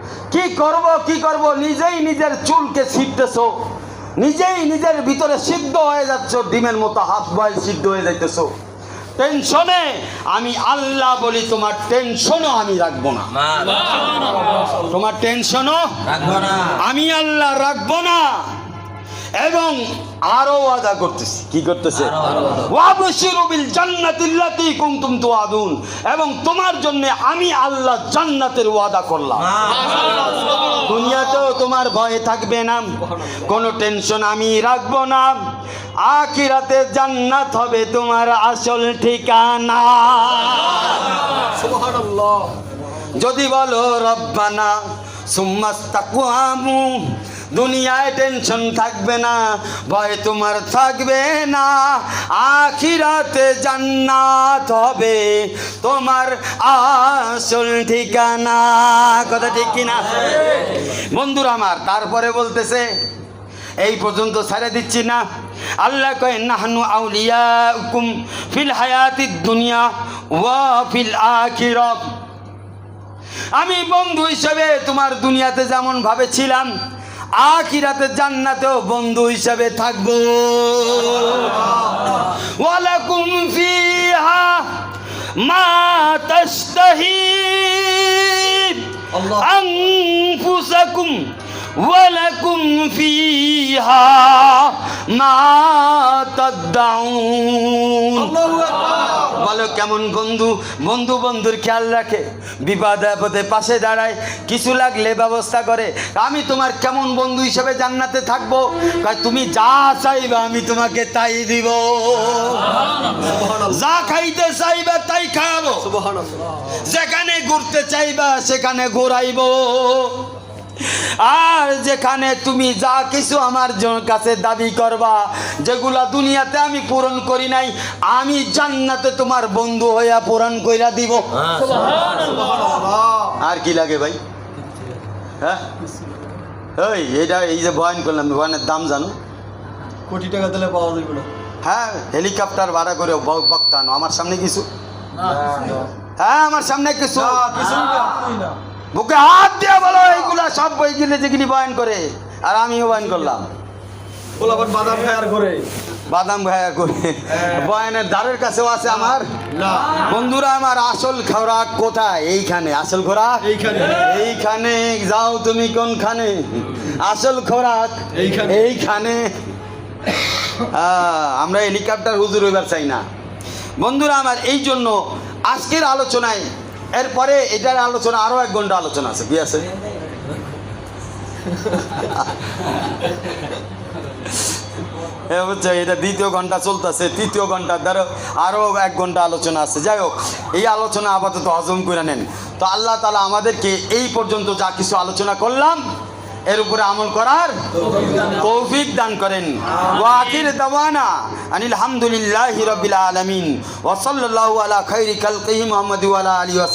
কি করব নিজেই নিজের চুলকে ছিটতেছো, নিজেই নিজের ভিতরে সিদ্ধ হয়ে যাচ্ছ, ডিমের মতো হাফ বয়েল সিদ্ধ হয়ে যাইতেছো টেনশনে। আমি আল্লাহ বলি তোমার টেনশনও আমি রাখবো না, তোমার টেনশনও রাখবো না। আমি আল্লাহ রাখবো না। এবং আরো ওয়াদা করতেছি, কি করতেছে? ওয়াবশিরু বিল জান্নাতিল্লাতী কুনতুম তুআদুন, এবং তোমার জন্য আমি আল্লাহ জান্নাতের ওয়াদা করলাম। দুনিয়াতেও তোমার ভয় থাকবে না, কোনো টেনশন আমি রাখবো না। আখিরাতে জান্নাত হবে তোমার আসল ঠিকানা। সুবহানাল্লাহ। যদি বলো রব্বানা সুম্মাস্তাকওয়ামু, দুনিয়ায় টেনশন থাকবে না, ভয় তোমার থাকবে না, আখিরাতে জান্নাত হবে তোমার আসল ঠিকানা। কথা ঠিক কিনা বন্ধুরা আমার? তারপরে বলতেছে এই পর্যন্ত ছেড়ে দিচ্ছি না। আল্লাহ কয় নাহনু আউলিয়াউকুম ফিল হায়াতিদ দুনিয়া ওয়া ফিল আখিরাহ, আমি বন্ধু হিসেবে তোমার দুনিয়াতে যেমন ভাবে ছিলাম, আখিরাতে জান্নাতেও বন্ধু হিসেবে থাকবো। ওয়ালাকুম ফিহা মা তাশতাহি আনফুসাকুম ওয়ালাকুম ফিহা মা তাদউন। আল্লাহু আকবার। বলো কেমন বন্ধু? বন্ধু বন্ধুর খেয়াল রাখে, বিপদে আপদে পাশে দাঁড়ায়, কিছু লাগলে ব্যবস্থা করে। আমি তোমার কেমন বন্ধু হিসেবে জান্নাতে থাকবো? কয় তুমি যা চাইবা আমি তোমাকে তাই দিব, যা খাইতে চাইবা তাই খাওয়াবো, সুবহানাল্লাহ। যেখানে ঘুরতে চাইবা সেখানে ঘুরাইবো। আর যেখানে তুমি যা কিছু আমার কাছে দাবি করবা, যেগুলা দুনিয়াতে আমি পূরণ করি নাই, আমি জান্নাতে তোমার বন্ধু হইয়া পূরণ কইরা দিব। সুবহানাল্লাহ। আর কি লাগে ভাই? হ্যাঁ এই যে বয়ান করলাম, বয়ানের দাম জানো? কোটি টাকা দিলে পাওয়া যাবে না। হ্যাঁ, হেলিকপ্টার ভাড়া করে বক্তানো আমার সামনে কিছু? হ্যাঁ, আমার সামনে কিছু? কিছুই না। বুকে হাত দিয়ে বলো এইগুলা সব বই গিলে যেগুলি বয়ান করে, আর আমিও বয়ান করলাম। পোলাপান বাদাম খায় আর করে বাদাম ভাইয়া করে বয়ানের দ্বারের কাছেও আছে আমার। না। বন্ধুরা আমার, আসল খোরাক কোথায়? এইখানে আসল খোরাক, এইখানে। এইখানে যাও তুমি কোনখানে? আসল খোরাক এইখানে। এইখানে। আমরা হেলিকপ্টার হুজুর হইবার চাই না বন্ধুরা আমার। এই জন্য আজকের আলোচনায়, এরপরে এটার আলোচনা আরো 1 ঘন্টা আলোচনা আছে। কি আছে? বুঝছো, এটা 2য় ঘন্টা চলতেছে, 3য় ঘন্টার দ্বারা আরও 1 ঘন্টা আলোচনা আছে। যাই হোক, এই আলোচনা আপাতত হজম করে নেন। তো আল্লাহ তাআলা আমাদেরকে এই পর্যন্ত যা কিছু আলোচনা করলাম এর উপরে আমল করার তৌফিক দান করেন। ওয়া আখির দাওয়ানা আনিল হামদুলিল্লাহি রাব্বিল আলামিন ওয়া সাল্লাল্লাহু আলা খাইরি খালকিহি মুহাম্মাদি ওয়া আলা আলিহি ওয়া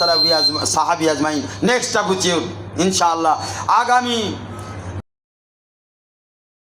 সাহবিহি আজমাইন। নেক্সট এপিসোড ইনশাআল্লাহ আগামী